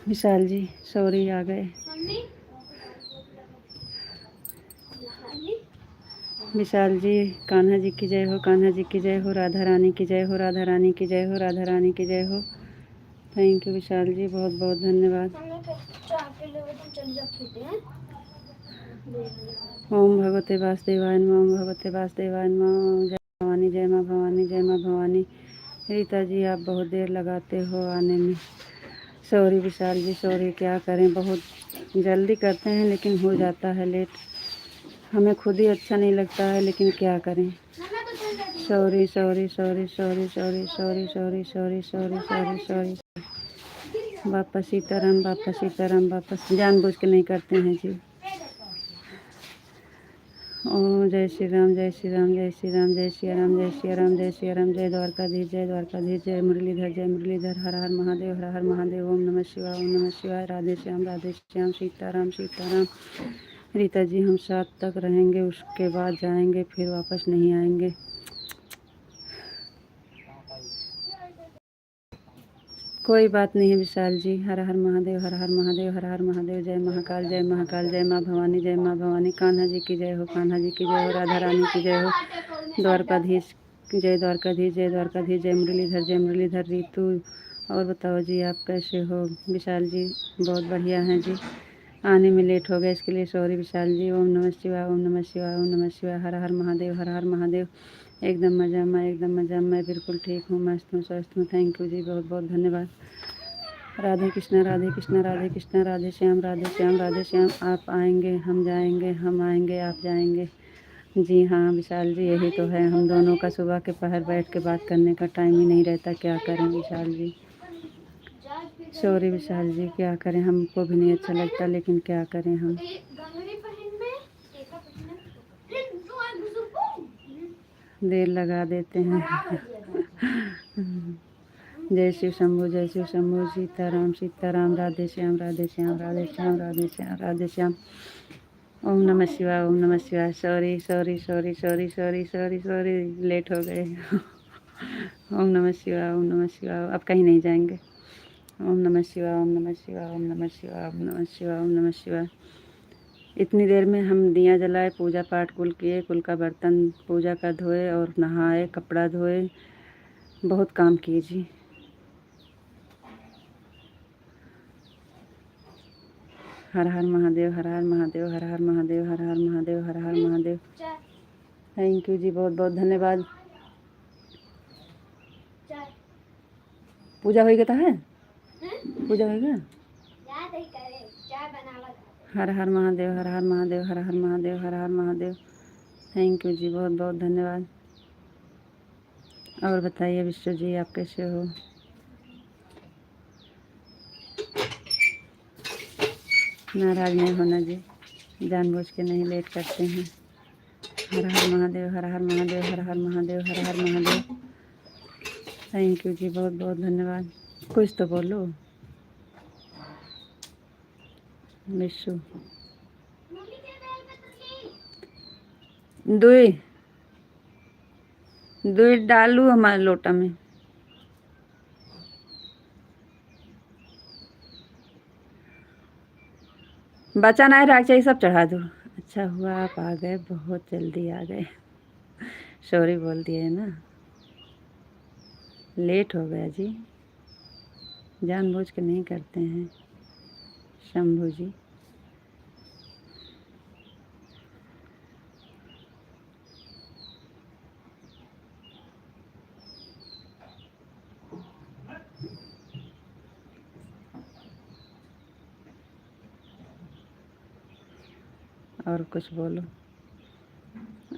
विशाल जी सॉरी, आ गए। विशाल जी, कान्हा जी की जय हो, कान्हा जी की जय हो, राधा रानी की जय हो, राधा रानी की जय हो, राधा रानी की जय हो। थैंक यू विशाल जी, बहुत बहुत धन्यवाद। ओम भगवते वासुदेवाय नमः, ओम भगवते वासुदेवाय नमः। जय भवानी, जय माँ भवानी, जय माँ भवानी। रीता जी, आप बहुत देर लगाते हो आने में। सॉरी विशाल जी, सॉरी, क्या करें, बहुत जल्दी करते हैं लेकिन हो जाता है लेट। हमें खुद ही अच्छा नहीं लगता है, लेकिन क्या करें। Sorry sorry sorry sorry sorry sorry sorry sorry sorry sorry sorry. वापस सीताराम, वापस सीताराम, वापस। जानबूझ के नहीं करते हैं जी। ओम जय श्री राम, जय श्री राम, जय श्री राम, जय श्री राम, जय श्री राम, जय श्री राम, जय द्वारकाधीश, जय द्वारकाधीश, जय मुरलीधर, जय मुरलीधर, हर हर महादेव, हर हर महादेव। ओम नमः शिवाय, ओम नमः शिवाय। राधे श्याम, राधे श्याम, सीताराम, सीताराम। रीता जी, हम 7 तक रहेंगे, उसके बाद जाएंगे, फिर वापस नहीं आएंगे। कोई बात नहीं है विशाल जी। हर हर महादेव, हर हर महादेव, हर हर महादेव। जय महाकाल, जय महाकाल, जय माँ भवानी, जय माँ भवानी। कान्हा जी की जय हो, कान्हा जी की जय हो, राधा रानी की जय हो। द्वारकाधीश, जय द्वारकाधीश, जय द्वारकाधीश, जय मुरलीधर, जय मुरलीधर। रीतू, और बताओ जी, आप कैसे हो? विशाल जी बहुत बढ़िया हैं जी। आने में लेट हो गया, इसके लिए सॉरी विशाल जी। ओम नमः शिवाय, ओम नमः शिवाय, ओम नमः शिवाय। हर हर महादेव, हर हर महादेव। एकदम मज़ा में, एकदम मज़ा में, बिल्कुल ठीक हूँ, मस्त हूँ, स्वस्थ हूँ। थैंक यू जी, बहुत बहुत धन्यवाद। राधे कृष्णा, राधे कृष्णा, राधे कृष्णा, राधे श्याम, राधे श्याम, राधे श्याम। आप आएंगे हम जाएंगे, हम आएंगे आप जाएंगे। जी हाँ विशाल जी, यही तो है, हम दोनों का सुबह के पहर बैठ के बात करने का टाइम ही नहीं रहता। क्या करें विशाल जी, सॉरी विशाल जी, क्या करें, हमको भी नहीं अच्छा लगता, लेकिन क्या करें हम। देर लगा देते हैं। जय शिव शंभू, जय शिव शंभू। सीताराम, सीताराम। राधे श्याम, राधे श्याम, राधे श्याम, राधे श्याम, राधे श्याम। ओम नमः शिवाय, ओम नमः शिवाय। Sorry sorry sorry sorry sorry sorry sorry, late हो गए। ओम नमः शिवाय, ओम नमः शिवाय। अब कहीं नहीं जाएंगे। ओम नमः शिवाय, ओम नमः शिवाय, ओम नमः शिवाय, ओम नमः शिवाय, ओम नमः शिवाय। इतनी देर में हम दिया जलाए, पूजा पाठ कुल किए, कुल का बर्तन पूजा का धोए और नहाए, कपड़ा धोए, बहुत काम किए जी। हर हर महादेव, हर हर महादेव, हर हर महादेव, हर हर महादेव, हर हर महादेव। थैंक यू जी, बहुत बहुत धन्यवाद। पूजा हो गया है, पूजा हो गया। हर हर महादेव, हर हर महादेव, हर हर महादेव, हर हर महादेव। थैंक यू जी, बहुत बहुत धन्यवाद। और बताइए विश्व जी, आप कैसे हो? नाराज नहीं होना जी, जानबूझ के नहीं लेट करते हैं। हर हर महादेव, हर हर महादेव, हर हर महादेव, हर हर महादेव। थैंक यू जी, बहुत बहुत धन्यवाद। कुछ तो बोलो विश्व। दुई दुई डालू हमारे लोटा में। बचा नहीं रख चाहिए, सब चढ़ा दो। अच्छा हुआ आप आ गए, बहुत जल्दी आ गए। सॉरी बोल दिए ना, लेट हो गया जी, जानबूझ के नहीं करते हैं शंभू जी। और कुछ बोलो,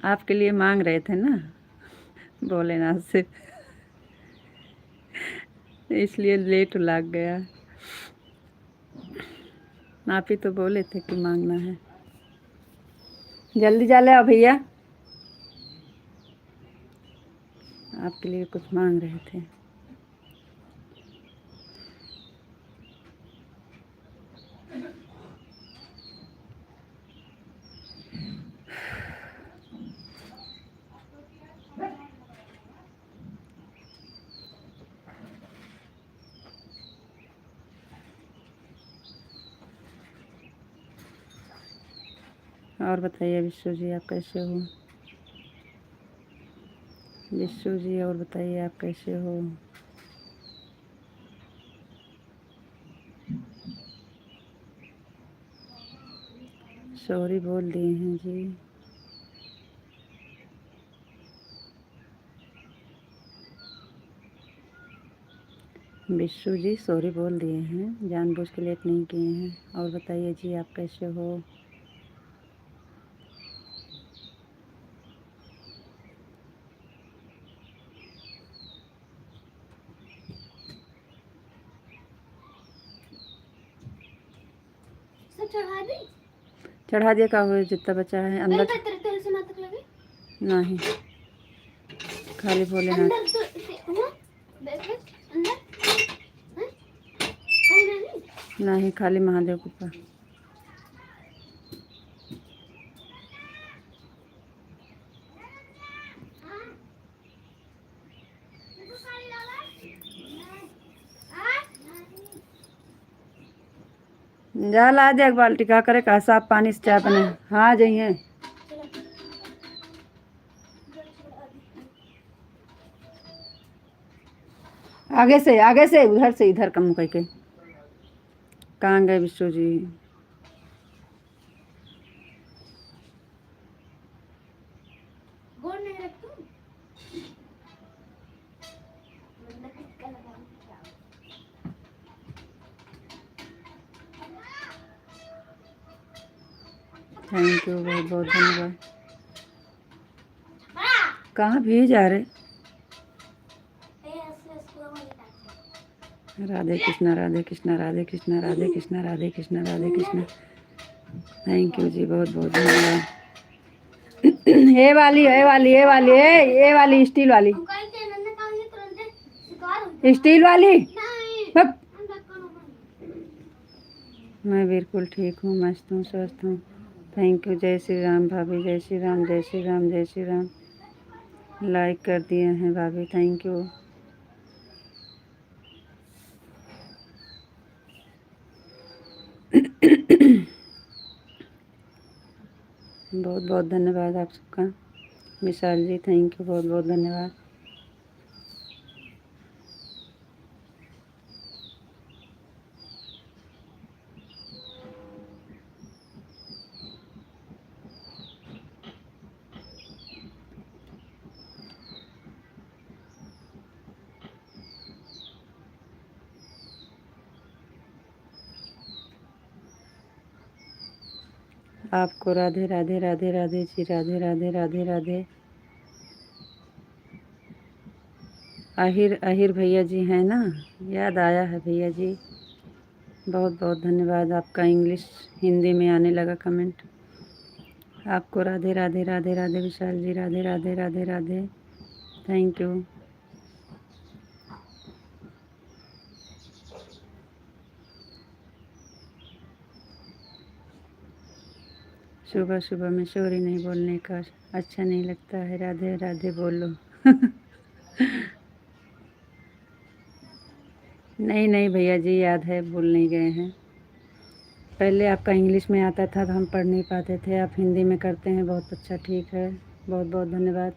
आपके लिए मांग रहे थे ना भोलेनाथ से, इसलिए लेट लग गया। आप ही तो बोले थे कि मांगना है। जल्दी जा ले आओ भैया, आपके लिए कुछ मांग रहे थे। और बताइए विश्व जी, आप कैसे हो? विश्व जी, और बताइए आप कैसे हो? सॉरी बोल दिए हैं जी। विश्व जी सॉरी बोल दिए हैं, जानबूझ के लेट नहीं किए हैं। और बताइए जी, आप कैसे हो? चढ़ा दिया का हुआ, जितना बचा है अंदर। नहीं, खाली भोलेनाथ। नहीं, खाली महादेव कृपा। जा ला दे एक बाल्टी, का करे का साफ पानी से चाय बने। हाँ जाइए, आगे से उधर से इधर कम करके। कहाँ गए विष्णु जी? थैंक यू, बहुत बहुत धन्यवाद। कहाँ भी जा रहे? राधे कृष्णा, राधे कृष्णा, राधे कृष्णा, राधे कृष्णा, राधे कृष्णा, राधे कृष्णा। थैंक यू जी, बहुत बहुत धन्यवाद। ये वाली स्टील वाली, स्टील वाली। मैं बिल्कुल ठीक हूँ, मस्त हूँ, स्वस्थ हूँ। Thank you. जय श्री राम भाभी, जय श्री राम, जय श्री राम, जय श्री राम। लाइक कर दिए हैं भाभी, थैंक यू। बहुत बहुत धन्यवाद आप सबका। विशाल जी थैंक यू, बहुत बहुत धन्यवाद। आपको राधे राधे, राधे राधे जी, राधे राधे, राधे राधे। आहिर आहिर भैया जी हैं ना, याद आया है भैया जी। बहुत बहुत धन्यवाद आपका। इंग्लिश हिंदी में आने लगा कमेंट। आपको राधे राधे, राधे राधे विशाल जी, राधे राधे, राधे राधे, थैंक यू। सुबह सुबह में सॉरी नहीं बोलने का अच्छा नहीं लगता है, राधे राधे बोलो। नहीं नहीं भैया जी, याद है, भूल नहीं गए हैं। पहले आपका इंग्लिश में आता था तो हम पढ़ नहीं पाते थे, आप हिंदी में करते हैं, बहुत अच्छा, ठीक है, बहुत बहुत धन्यवाद।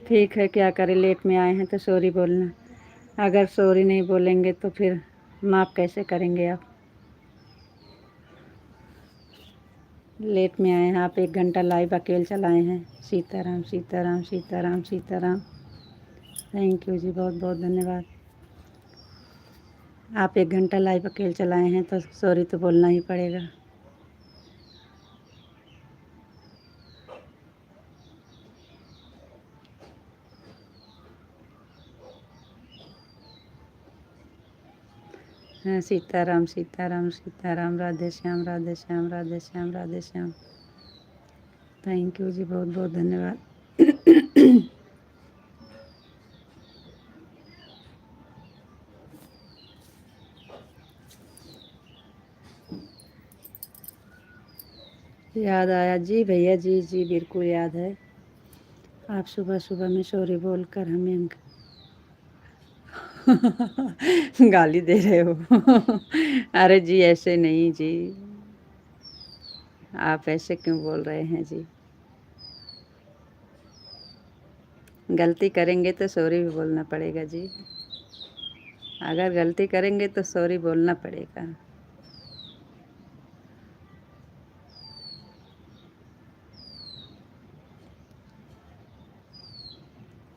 ठीक है, क्या करें, लेट में आए हैं तो सॉरी बोलना। अगर सॉरी नहीं बोलेंगे तो फिर माफ़ कैसे करेंगे आप? लेट में आए हैं आप, 1 घंटा लाइव अकेले चलाए हैं। सीताराम सीताराम सीताराम सीताराम। थैंक यू जी, बहुत बहुत धन्यवाद। आप 1 घंटा लाइव अकेले चलाए हैं तो सॉरी तो बोलना ही पड़ेगा। हाँ, सीताराम सीताराम सीताराम, राधे श्याम, राधे श्याम, राधे श्याम, राधे श्याम। थैंक यू जी, बहुत बहुत धन्यवाद। याद आया जी भैया जी, जी बिल्कुल याद है। आप सुबह सुबह में सॉरी बोलकर हमें गाली दे रहे हो। अरे जी ऐसे नहीं जी, आप ऐसे क्यों बोल रहे हैं जी? गलती करेंगे तो सॉरी भी बोलना पड़ेगा जी। अगर गलती करेंगे तो सॉरी बोलना पड़ेगा।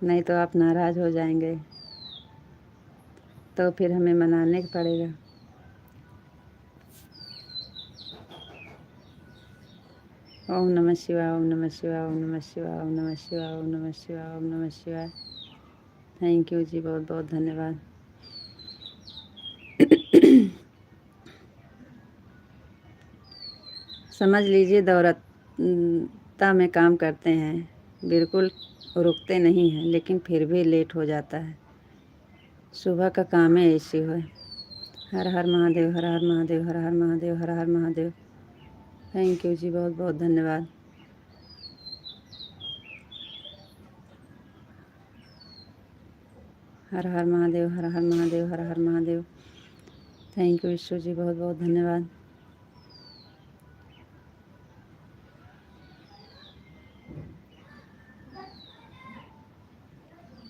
नहीं तो आप नाराज़ हो जाएंगे, तो फिर हमें मनाने पड़ेगा। ओम नमः शिवाय, ओम नमः शिवाय, ओम नमः शिवाय, ओम नमः शिवाय, ओम नमः शिवाय, ओम नमः शिवाय। थैंक यू जी, बहुत बहुत धन्यवाद। समझ लीजिए दौड़ता में काम करते हैं, बिल्कुल रुकते नहीं हैं, लेकिन फिर भी लेट हो जाता है। सुबह का काम है ऐसी हो। हर हर महादेव, हर हर महादेव, हर हर महादेव, हर हर महादेव। थैंक यू जी, बहुत बहुत धन्यवाद। हर हर महादेव, हर हर महादेव, हर हर महादेव। थैंक यू ईश्वर जी, बहुत बहुत धन्यवाद।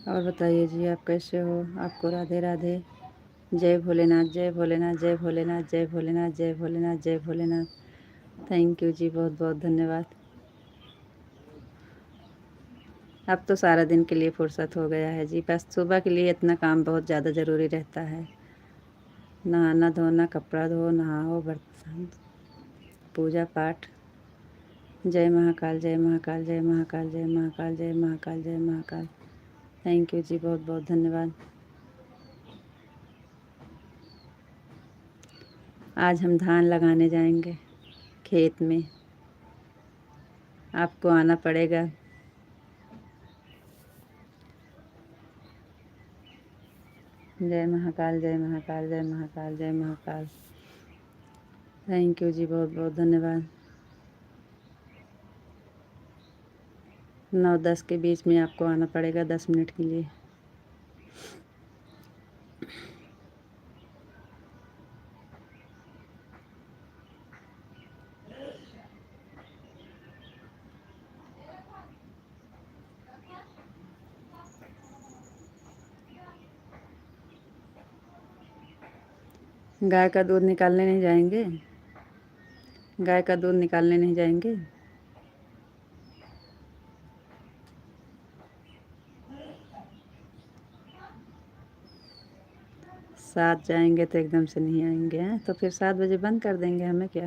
और बताइए जी, आप कैसे हो? आपको राधे राधे। जय भोलेनाथ, जय भोलेनाथ, जय भोलेनाथ, जय भोलेनाथ, जय भोलेनाथ, जय भोलेनाथ। थैंक यू जी, बहुत बहुत धन्यवाद। अब तो सारा दिन के लिए फुर्सत हो गया है जी, बस सुबह के लिए इतना काम बहुत ज़्यादा ज़रूरी रहता है। नहाना धोना, कपड़ा धो, नहाओ, बर्तन, पूजा पाठ। जय महाकाल, जय महाकाल, जय महाकाल, जय महाकाल, जय महाकाल, जय महाकाल। थैंक यू जी, बहुत बहुत धन्यवाद। आज हम धान लगाने जाएंगे खेत में, आपको आना पड़ेगा। जय महाकाल, जय महाकाल, जय महाकाल, जय महाकाल। थैंक यू जी, बहुत बहुत धन्यवाद। 9-10 के बीच में आपको आना पड़ेगा 10 मिनट के लिए। गाय का दूध निकालने नहीं जाएंगे? गाय का दूध निकालने नहीं जाएंगे? सात जाएंगे तो एकदम से नहीं आएंगे हैं, तो फिर 7 बजे बंद कर देंगे, हमें क्या।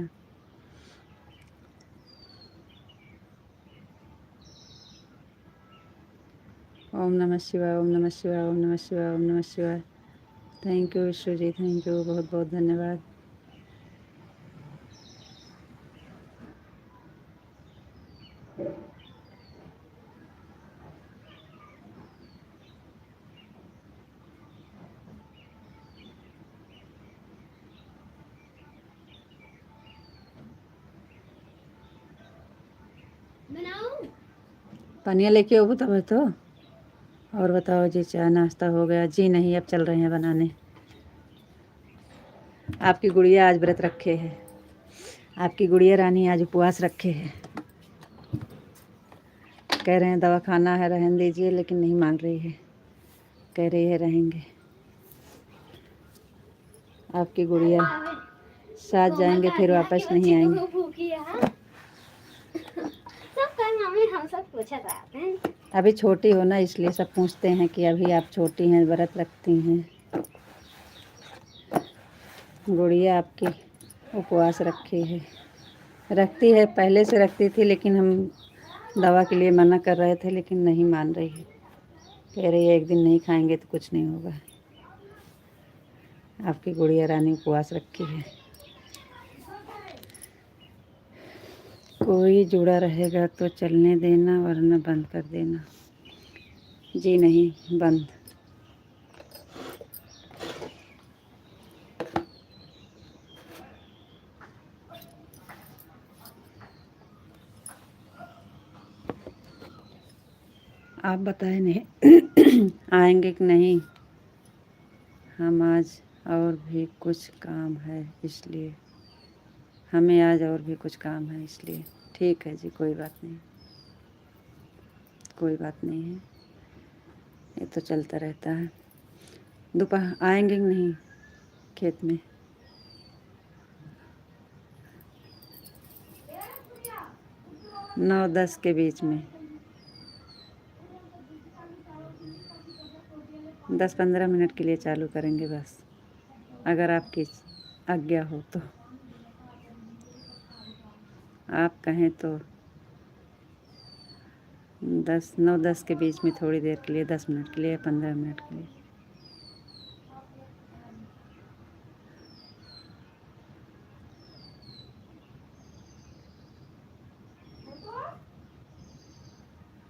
ओम नमः शिवाय, ओम नमः शिवाय, ओम नमः शिवाय, ओम नमः शिवाय। Thank you Ishwar ji, thank you, बहुत बहुत धन्यवाद। पानिया लेके आओ तब तो। और बताओ जी, चाय नाश्ता हो गया? जी नहीं, अब चल रहे हैं बनाने। आपकी गुड़िया आज व्रत रखे है, आपकी गुड़िया रानी आज उपवास रखे है। कह रहे हैं दवा खाना है, रहने दीजिए, लेकिन नहीं मान रही है, कह रही है रहेंगे। आपकी गुड़िया साथ जाएंगे फिर वापस नहीं आएंगे। अभी छोटी हो ना, इसलिए सब पूछते हैं कि अभी आप छोटी हैं, व्रत रखती हैं। गुड़िया आपकी उपवास रखी है, रखती है, पहले से रखती थी, लेकिन हम दवा के लिए मना कर रहे थे, लेकिन नहीं मान रही है, कह रही है एक दिन नहीं खाएंगे तो कुछ नहीं होगा। आपकी गुड़िया रानी उपवास रखी है। कोई जुड़ा रहेगा तो चलने देना, वरना बंद कर देना। जी नहीं, बंद। आप बताएं नहीं आएंगे कि नहीं? हम आज और भी कुछ काम है इसलिए, हमें आज और भी कुछ काम है इसलिए। ठीक है जी, कोई बात नहीं, कोई बात नहीं है, ये तो चलता रहता है। दोपहर आएंगे कि नहीं खेत में? 9-10 के बीच में, 10-15 मिनट के लिए चालू करेंगे बस, अगर आपकी आज्ञा हो तो। आप कहें तो 9-10 के बीच में थोड़ी देर के लिए, 10 मिनट के लिए, 15 मिनट के लिए।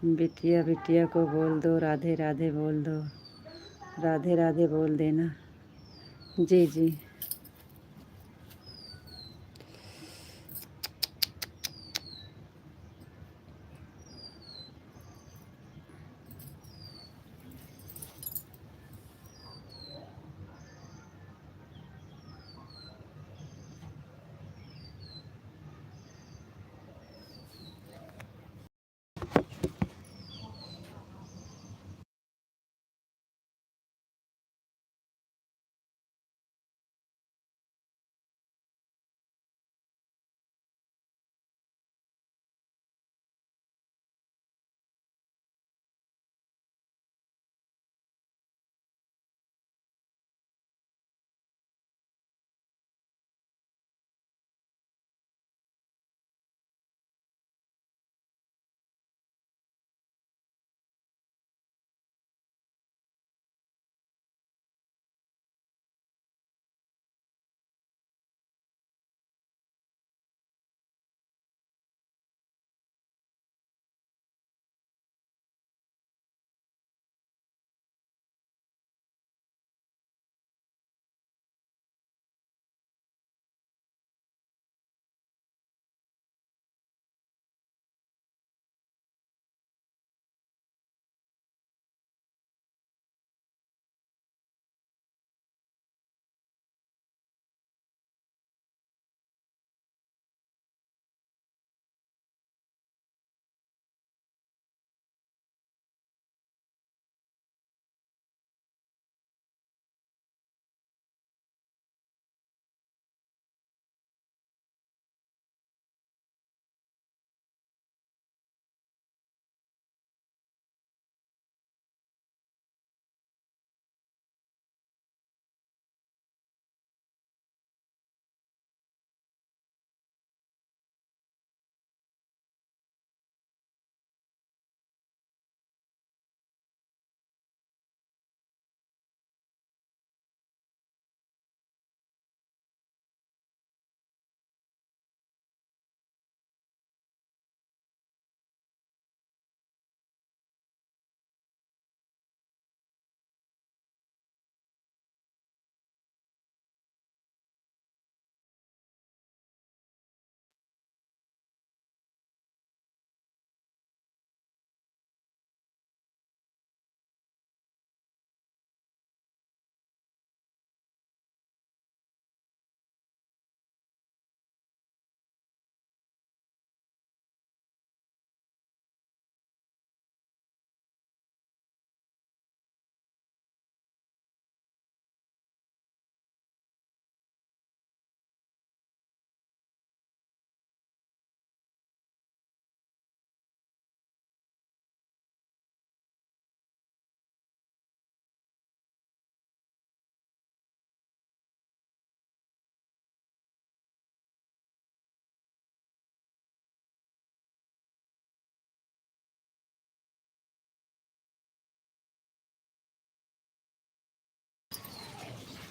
बिटिया बिटिया को बोल दो, राधे राधे बोल दो, राधे राधे बोल देना। जी जी।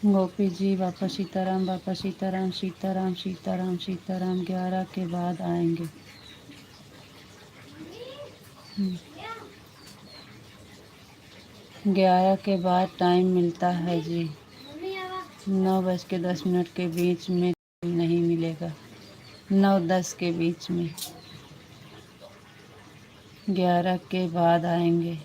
गोपी जी बापा सीताराम, बापा सीताराम, सीताराम सीताराम सीताराम 11 के बाद आएंगे। 11 के बाद टाइम मिलता है जी। 9:10 के बीच में नहीं मिलेगा। 9:10 के बीच में। 11 के बाद आएंगे।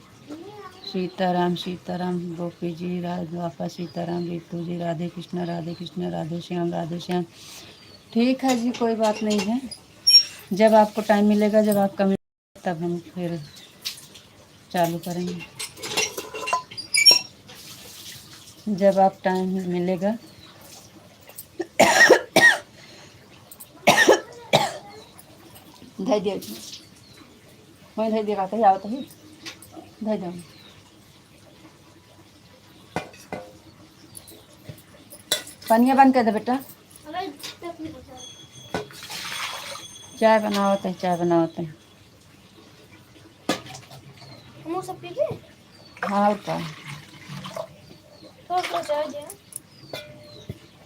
सीताराम सीताराम गोपी जी, बापा सीताराम, रितु जी, राधे कृष्णा राधे श्याम राधे श्याम। ठीक है जी, कोई बात नहीं है। जब आपको टाइम मिलेगा, जब आपका मिलेगा, तब हम फिर चालू करेंगे। जब आप टाइम मिलेगा। धैर्य मैं धैर्य का ही आवत ही धैर्य पानिया बंद कर दे बेटा। चाय बनावत है, चाय बनावत है। हाँ का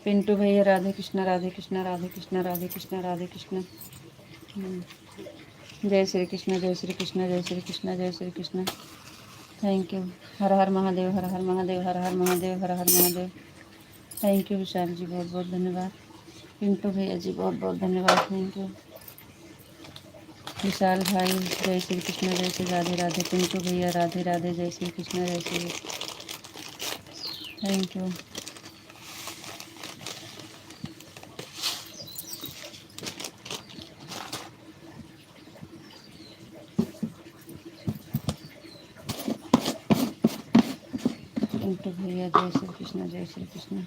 पिंटू भैया राधे कृष्णा राधे कृष्णा राधे कृष्णा राधे कृष्णा राधे कृष्णा। जय श्री कृष्ण, जय श्री कृष्ण, जय श्री कृष्ण, जय Shri Krishna. Thank you. Har Har Mahadev, Har Har Mahadev, Har Har Mahadev, Har Har Mahadev. Thank you Vishal ji, बहुत बहुत धन्यवाद। पिंटू भैया जी बहुत बहुत धन्यवाद, थैंक यू। विशाल भाई जय श्री कृष्ण, जय श्री राधे राधे। पिंटू भैया राधे राधे, जय श्री कृष्ण, जय श्री, थैंक यू। पिंटू भैया जय श्री कृष्ण, जय श्री कृष्ण।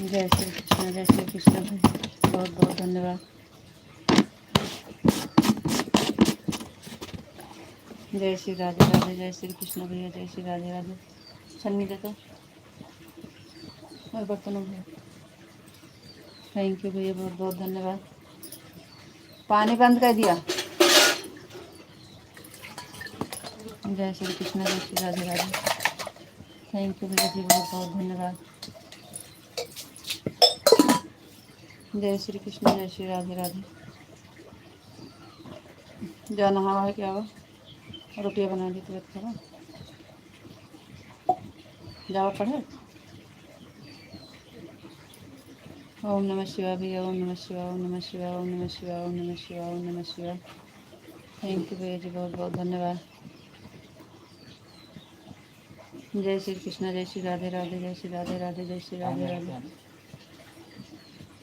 जय श्री कृष्ण, जय श्री कृष्ण भाई, बहुत बहुत धन्यवाद। जय श्री राधे राधे, जय श्री कृष्ण भैया, जय श्री राधे राधे। छन्नी दे तो और बर्तनों में। थैंक यू भैया, बहुत बहुत धन्यवाद। पानी बंद कर दिया। जय श्री कृष्ण, जय श्री राधे राधे। थैंक यू भैया जी, बहुत बहुत धन्यवाद। जय श्री कृष्ण, जय श्री राधे राधे। जाना हुआ है क्या हुआ? रोटियाँ बना दी तुरंत खाओ, जाओ पढ़े। ओम नमः शिवाय भैया, ओम नमः शिवाय, ओम नमः शिवाय, ओम नमः शिवाय, ओम नमः शिवाय, ओम नमः शिवाय। थैंक यू भैया जी, बहुत बहुत धन्यवाद। जय श्री कृष्ण, जय श्री राधे राधे, जय श्री राधे राधे, जय श्री राधे राधे।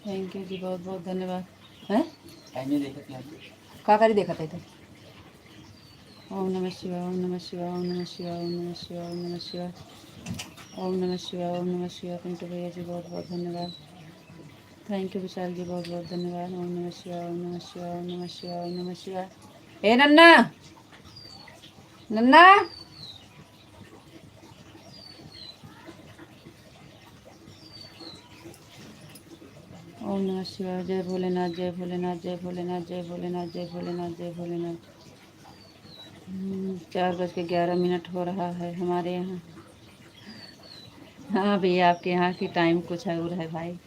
थैंक यू जी, बहुत बहुत धन्यवाद। हैं का करी देखा था? ओम नमः शिवाय, ओम नमः शिवाय, ओम नमः शिवाय, ओम नमः शिवाय, ओम नमः शिवाय, ओम नमः शिवाय, ओम नमः शिवाय। पिंटू भैया जी बहुत बहुत धन्यवाद। थैंक यू विशाल जी, बहुत बहुत धन्यवाद। ओम नमः शिवाय, ओम नमः शिवाय, ओम नमः शिवाय, ओम नमः शिवाय। ए नन्ना, नन्ना, ओम नमः शिवाय। जय भोलेनाथ, जय भोलेनाथ, जय भोलेनाथ, जय भोलेनाथ, जय भोलेनाथ, जय भोलेनाथ। 4:11 हो रहा है हमारे यहाँ। हाँ भैया, आपके यहाँ की टाइम कुछ और है भाई।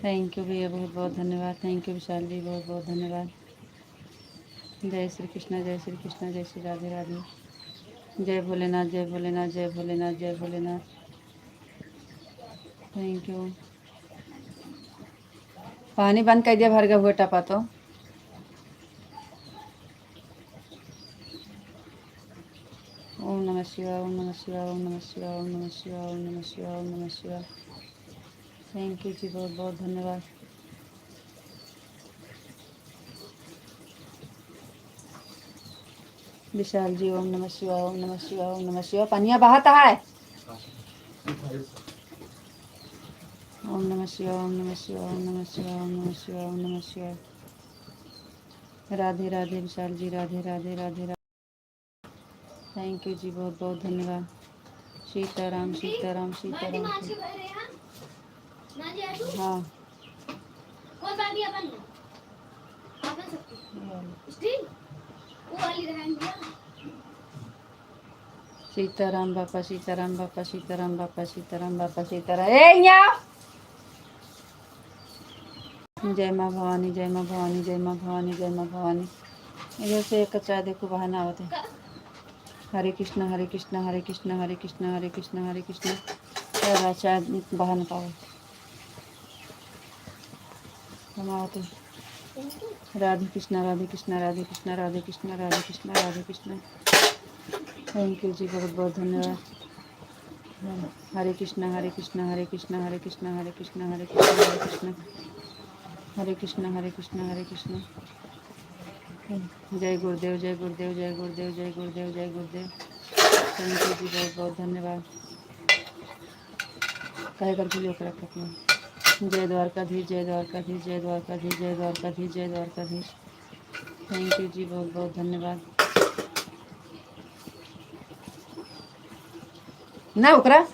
थैंक यू भैया, बहुत बहुत धन्यवाद। थैंक यू विशाल जी, बहुत बहुत धन्यवाद। जय श्री कृष्ण, जय श्री कृष्ण, जय श्री राधे राधे। जय भोलेनाथ, जय भोलेनाथ, जय भोलेनाथ, जय भोलेनाथ। Thank you. पानी बंद कर दिया, भर गया हुआ टपा तो। ओम नमः शिवाय, ओम नमः शिवाय, ओम नमः शिवाय, ओम नमः शिवाय, ओम नमः शिवाय, ओम नमः शिवाय। थैंक यू जी, बहुत बहुत धन्यवाद। विशाल जी ओम नमः शिवाय, ओम नमः शिवाय, ओम नमः शिवाय। पनिया बहाता है। ओम नमः शिवाय, ओम नमः शिवाय, ओम नमः शिवाय, ओम नमः शिवाय, ओम नमः शिवाय। राधे राधे विशाल जी, राधे राधे, राधे राधे। थैंक यू जी, बहुत बहुत धन्यवाद। सीताराम सीताराम सीताराम। हाँ सीताराम बापा, सीताराम बापा, सीताराम बापा, सीताराम बापा, सीताराम। ए यहाँ जय माँ भवानी, जय माँ भवानी, जय माँ भवानी, जय माँ भवानी। इधर से एक कच्चा देखो बहाना आवत है। हरे कृष्ण, हरे कृष्ण, हरे कृष्ण, हरे कृष्ण, हरे कृष्ण, हरे कृष्ण। चाय बहाना पाओ हम आवत है। राधे कृष्ण, राधे कृष्ण, राधे कृष्ण, राधे कृष्ण, राधे कृष्ण, राधे कृष्ण। थैंक यू जी, बहुत बहुत धन्यवाद। हरे कृष्ण, हरे कृष्ण, हरे कृष्ण, हरे कृष्ण, हरे कृष्ण, हरे कृष्ण, हरे कृष्ण, हरे कृष्ण, हरे कृष्ण, हरे कृष्ण। जय गुरुदेव, जय गुरुदेव, जय गुरुदेव, जय गुरुदेव, जय गुरुदेव। थैंक यू जी, बहुत बहुत धन्यवाद। कहे कर भी रख अपना। जय द्वारकाधीश, जय द्वारकाधीश, जय द्वारकाधीश, जय द्वारकाधीश, जय द्वारकाधीश। थैंक यू जी, बहुत बहुत धन्यवाद। ना उकरा।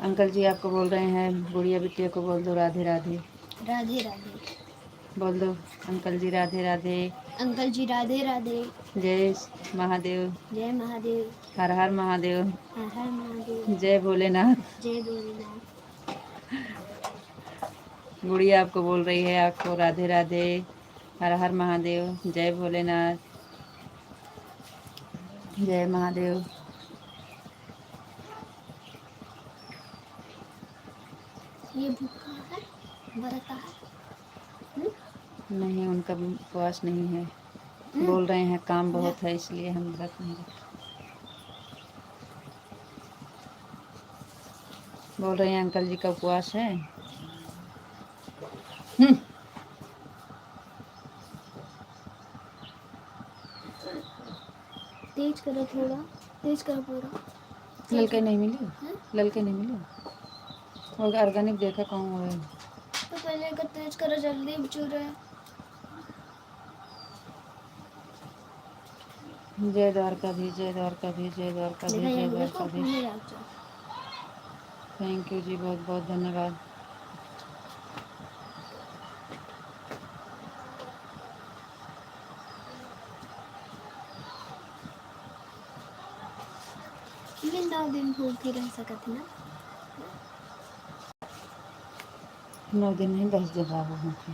अंकल जी आपको बोल रहे हैं, गुड़िया बिटिया को बोल दो राधे राधे। राधे राधे। बोल दो अंकल जी राधे राधे। अंकल जी राधे राधे। जय महादेव। जय महादेव। हर हर महादेव। हर हर महादेव। जय भोलेनाथ। जय भोलेनाथ। गुड़िया आपको बोल रही है आपको राधे राधे, हर हर महादेव, जय भोलेनाथ, जय महादेव। ये भूखा है, बरता है। नहीं, उनका उपवास नहीं है। बोल रहे हैं काम बहुत है इसलिए हम व्रत नहीं रखते। बोल रहे हैं अंकल जी का उपवास है। तेज करो थोड़ा, तेज करो पूरा। ललके नहीं मिली, ललके नहीं मिली और ऑर्गेनिक देखा कहाँ हुआ है। तो पहले का तेज करो, जल्दी चूर है। जय द्वारकाधीश, जय द्वारकाधीश, जय द्वारकाधीश, जय द्वारकाधीश। थैंक यू जी, बहुत बहुत धन्यवाद। ये 9 दिन भूखी रह सकत ना। 9 दिन नहीं 10 दिन रहा भूखी।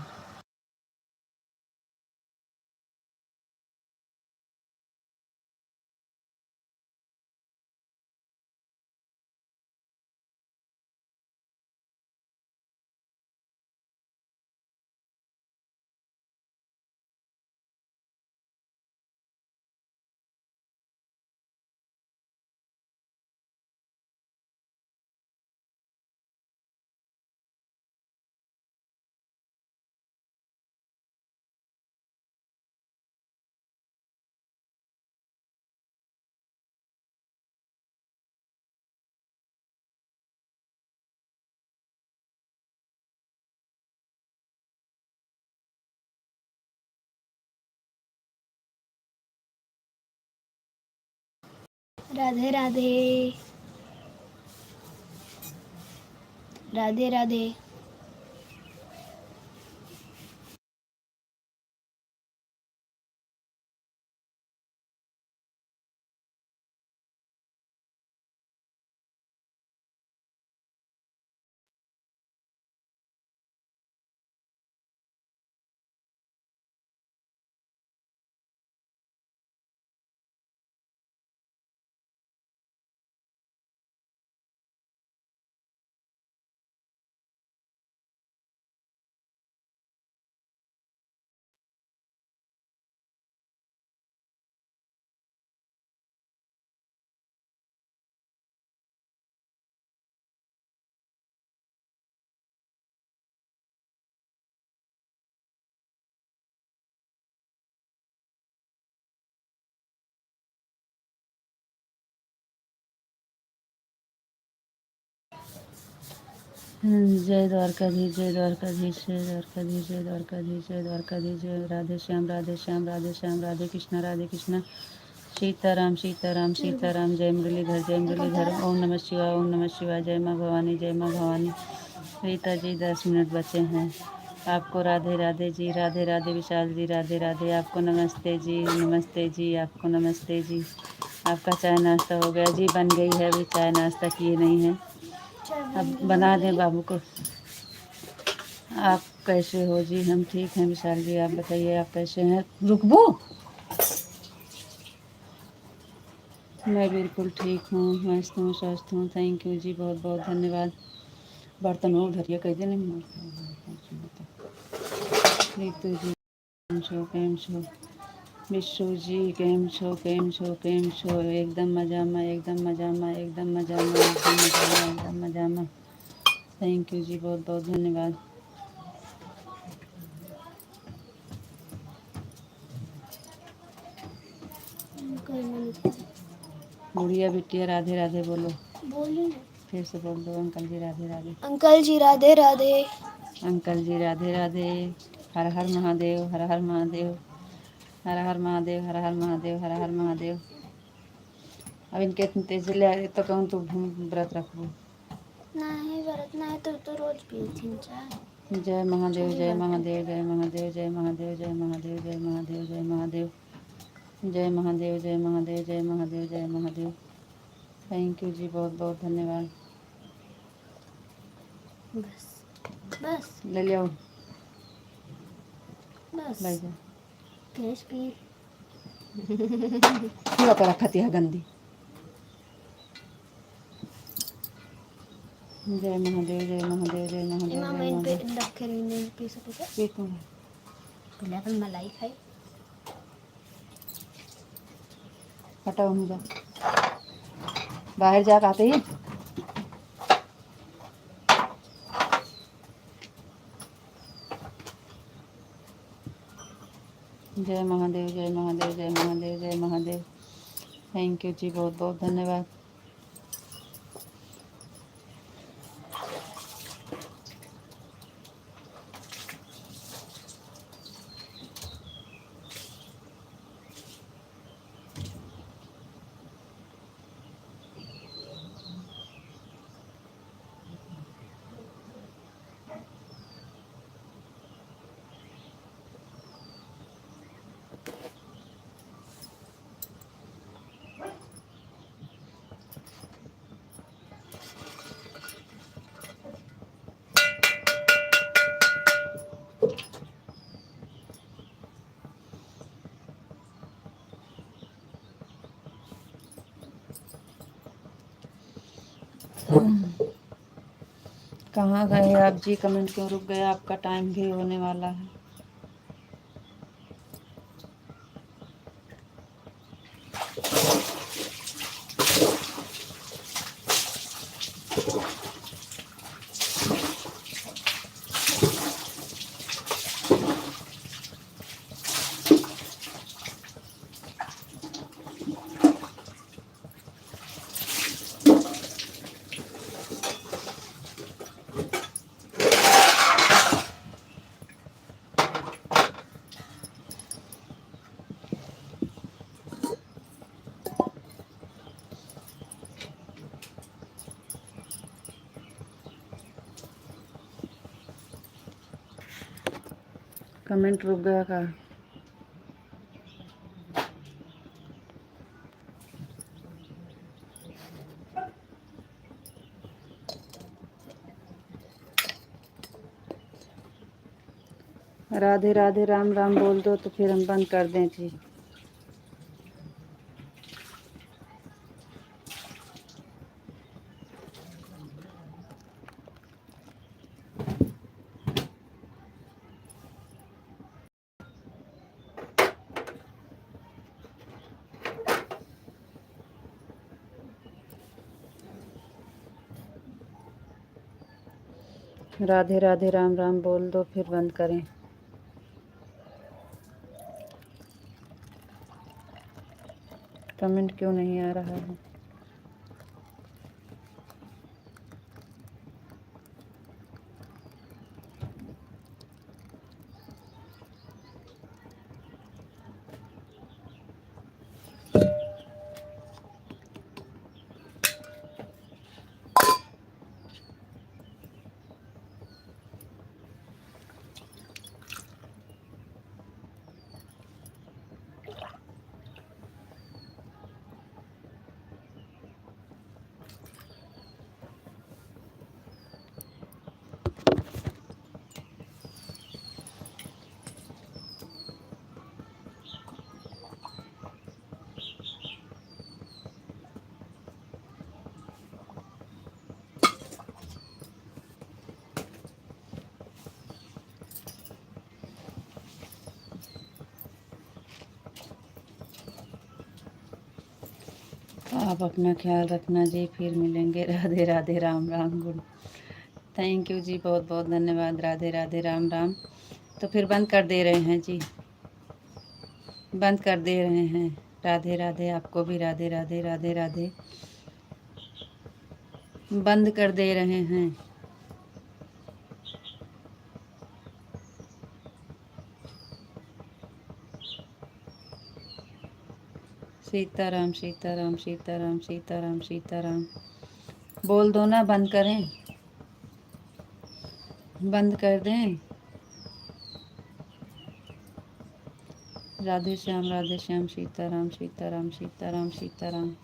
राधे राधे। राधे राधे। जय द्वारकाधीश, जय द्वारकाधीश, जय द्वारकाधीश, जय द्वारकाधीश, जय द्वारकाधीश, जय राधे श्याम, राधे श्याम, राधे श्याम, राधे कृष्णा, राधे कृष्णा, सीताराम सीताराम सीताराम, जय मुरलीधर, जय मुरलीधर, ओम नमः शिवाय, ओम नमः शिवाय, जय माँ भवानी, जय माँ भवानी। रीता जी 10 मिनट बचे हैं। आपको राधे राधे जी, राधे राधे विशाल जी, राधे राधे। आपको नमस्ते जी, नमस्ते जी, आपको नमस्ते जी। आपका चाय नाश्ता हो गया जी? बन गई है, अभी चाय नाश्ता किए नहीं हैं, अब बना दें बाबू को। आप कैसे हो जी? हम ठीक हैं विशाल जी, आप बताइए आप कैसे हैं? रुकबो, मैं बिल्कुल ठीक हूँ, मस्त हूँ, स्वस्थ हूँ। थैंक यू जी, बहुत बहुत धन्यवाद। बर्तन हो धरिए कह देने रीतू जी केम छो, विशु जी केम छो, एकदम मजा में, एकदम मजा में, एकदम मजा में, एकदम मजा में, एकदम मजा में। थैंक यू जी, बहुत बहुत धन्यवाद। गुड़िया बिटिया राधे राधे बोलो। बोलो फिर से बोल दो अंकल जी राधे राधे। अंकल जी राधे राधे। अंकल जी राधे राधे, हर हर महादेव, हर हर महादेव, हर हर महादेव, हर हर महादेव, हर हर महादेव। अब इनके इतने तेज ले आए तो कहूँ तो व्रत रखूँ। नहीं व्रत नहीं तो रोज पीती चाय। जय महादेव, सही जय बात है। महादेव, जय महादेव, जय महादेव, जय महादेव, जय महादेव, जय महादेव, जय महादेव, जय महादेव, जय महादेव, जय महादेव। थैंक यू जी, बहुत बहुत धन्यवाद। बस बस ले लियो, बस ले जा। गैस पे क्यों पर रखती है गंदी। जय महादेव, जय महादेव, जय महादेव, इमाम जय इन पे महादेव। रख के नहीं पी सकते पीतूँ पहले अपन मलाई खाई हटाओ मुझे, बाहर जा आते ही। जय महादेव, जय महादेव, जय महादेव, जय महादेव। थैंक यू जी, बहुत बहुत धन्यवाद। कहाँ गए आप जी? कमेंट क्यों रुक गए? आपका टाइम भी होने वाला है। कमेंट रुक गया का? राधे राधे, राम राम बोल दो तो फिर हम बंद कर दें जी। राधे राधे, राम राम बोल दो फिर बंद करें। कमेंट क्यों नहीं आ रहा है? आप अपना ख्याल रखना जी, फिर मिलेंगे। Radhe Radhe, Ram Ram, good. Thank you ji, बहुत बहुत धन्यवाद। राधे राधे, राम राम। तो फिर बंद कर दे रहे हैं जी, बंद कर दे रहे हैं। राधे राधे, आपको भी राधे राधे, राधे राधे। बंद कर दे रहे हैं। सीताराम सीताराम सीताराम सीताराम सीताराम बोल दो ना, बंद करें। बंद कर दें। राधे श्याम सीताराम सीताराम सीताराम सीताराम।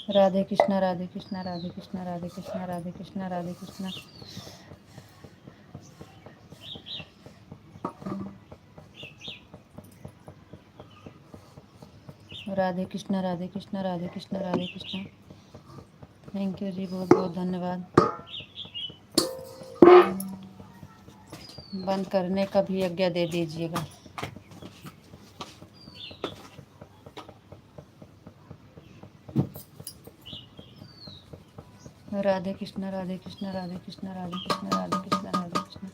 राधे कृष्णा राधे कृष्णा राधे कृष्णा राधे कृष्णा राधे कृष्णा राधे कृष्णा। राधे कृष्णा राधे कृष्णा राधे कृष्णा राधे कृष्णा। थैंक यू जी, बहुत बहुत धन्यवाद। बंद करने का भी आज्ञा दे दीजिएगा। राधे कृष्णा राधे कृष्णा राधे कृष्णा राधे कृष्णा राधे कृष्णा राधे कृष्णा।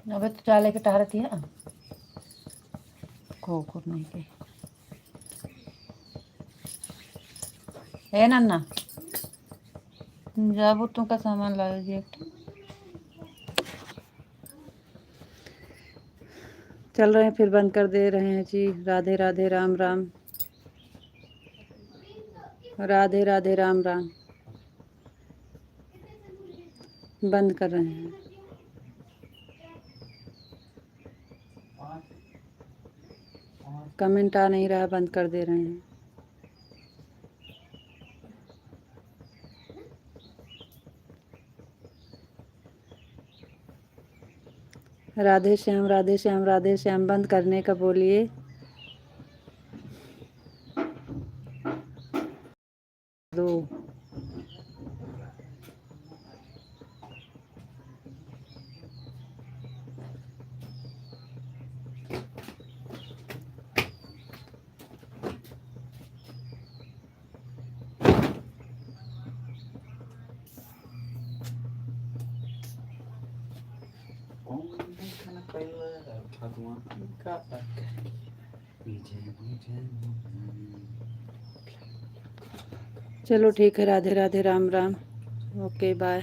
अब तो चाले के टहरती है को नहीं के। ए नन्ना जाबू तुमका सामान ला दीजिए। चल रहे हैं फिर बंद कर दे रहे हैं जी। राधे राधे राम राम। राधे राधे राम राम। बंद कर रहे हैं। कमेंट आ नहीं रहा, बंद कर दे रहे हैं। राधे श्याम राधे श्याम राधे श्याम। बंद करने का बोलिए। दो भगवान का विजय विजय। चलो ठीक है, राधे राधे, राम राम, ओके बाय।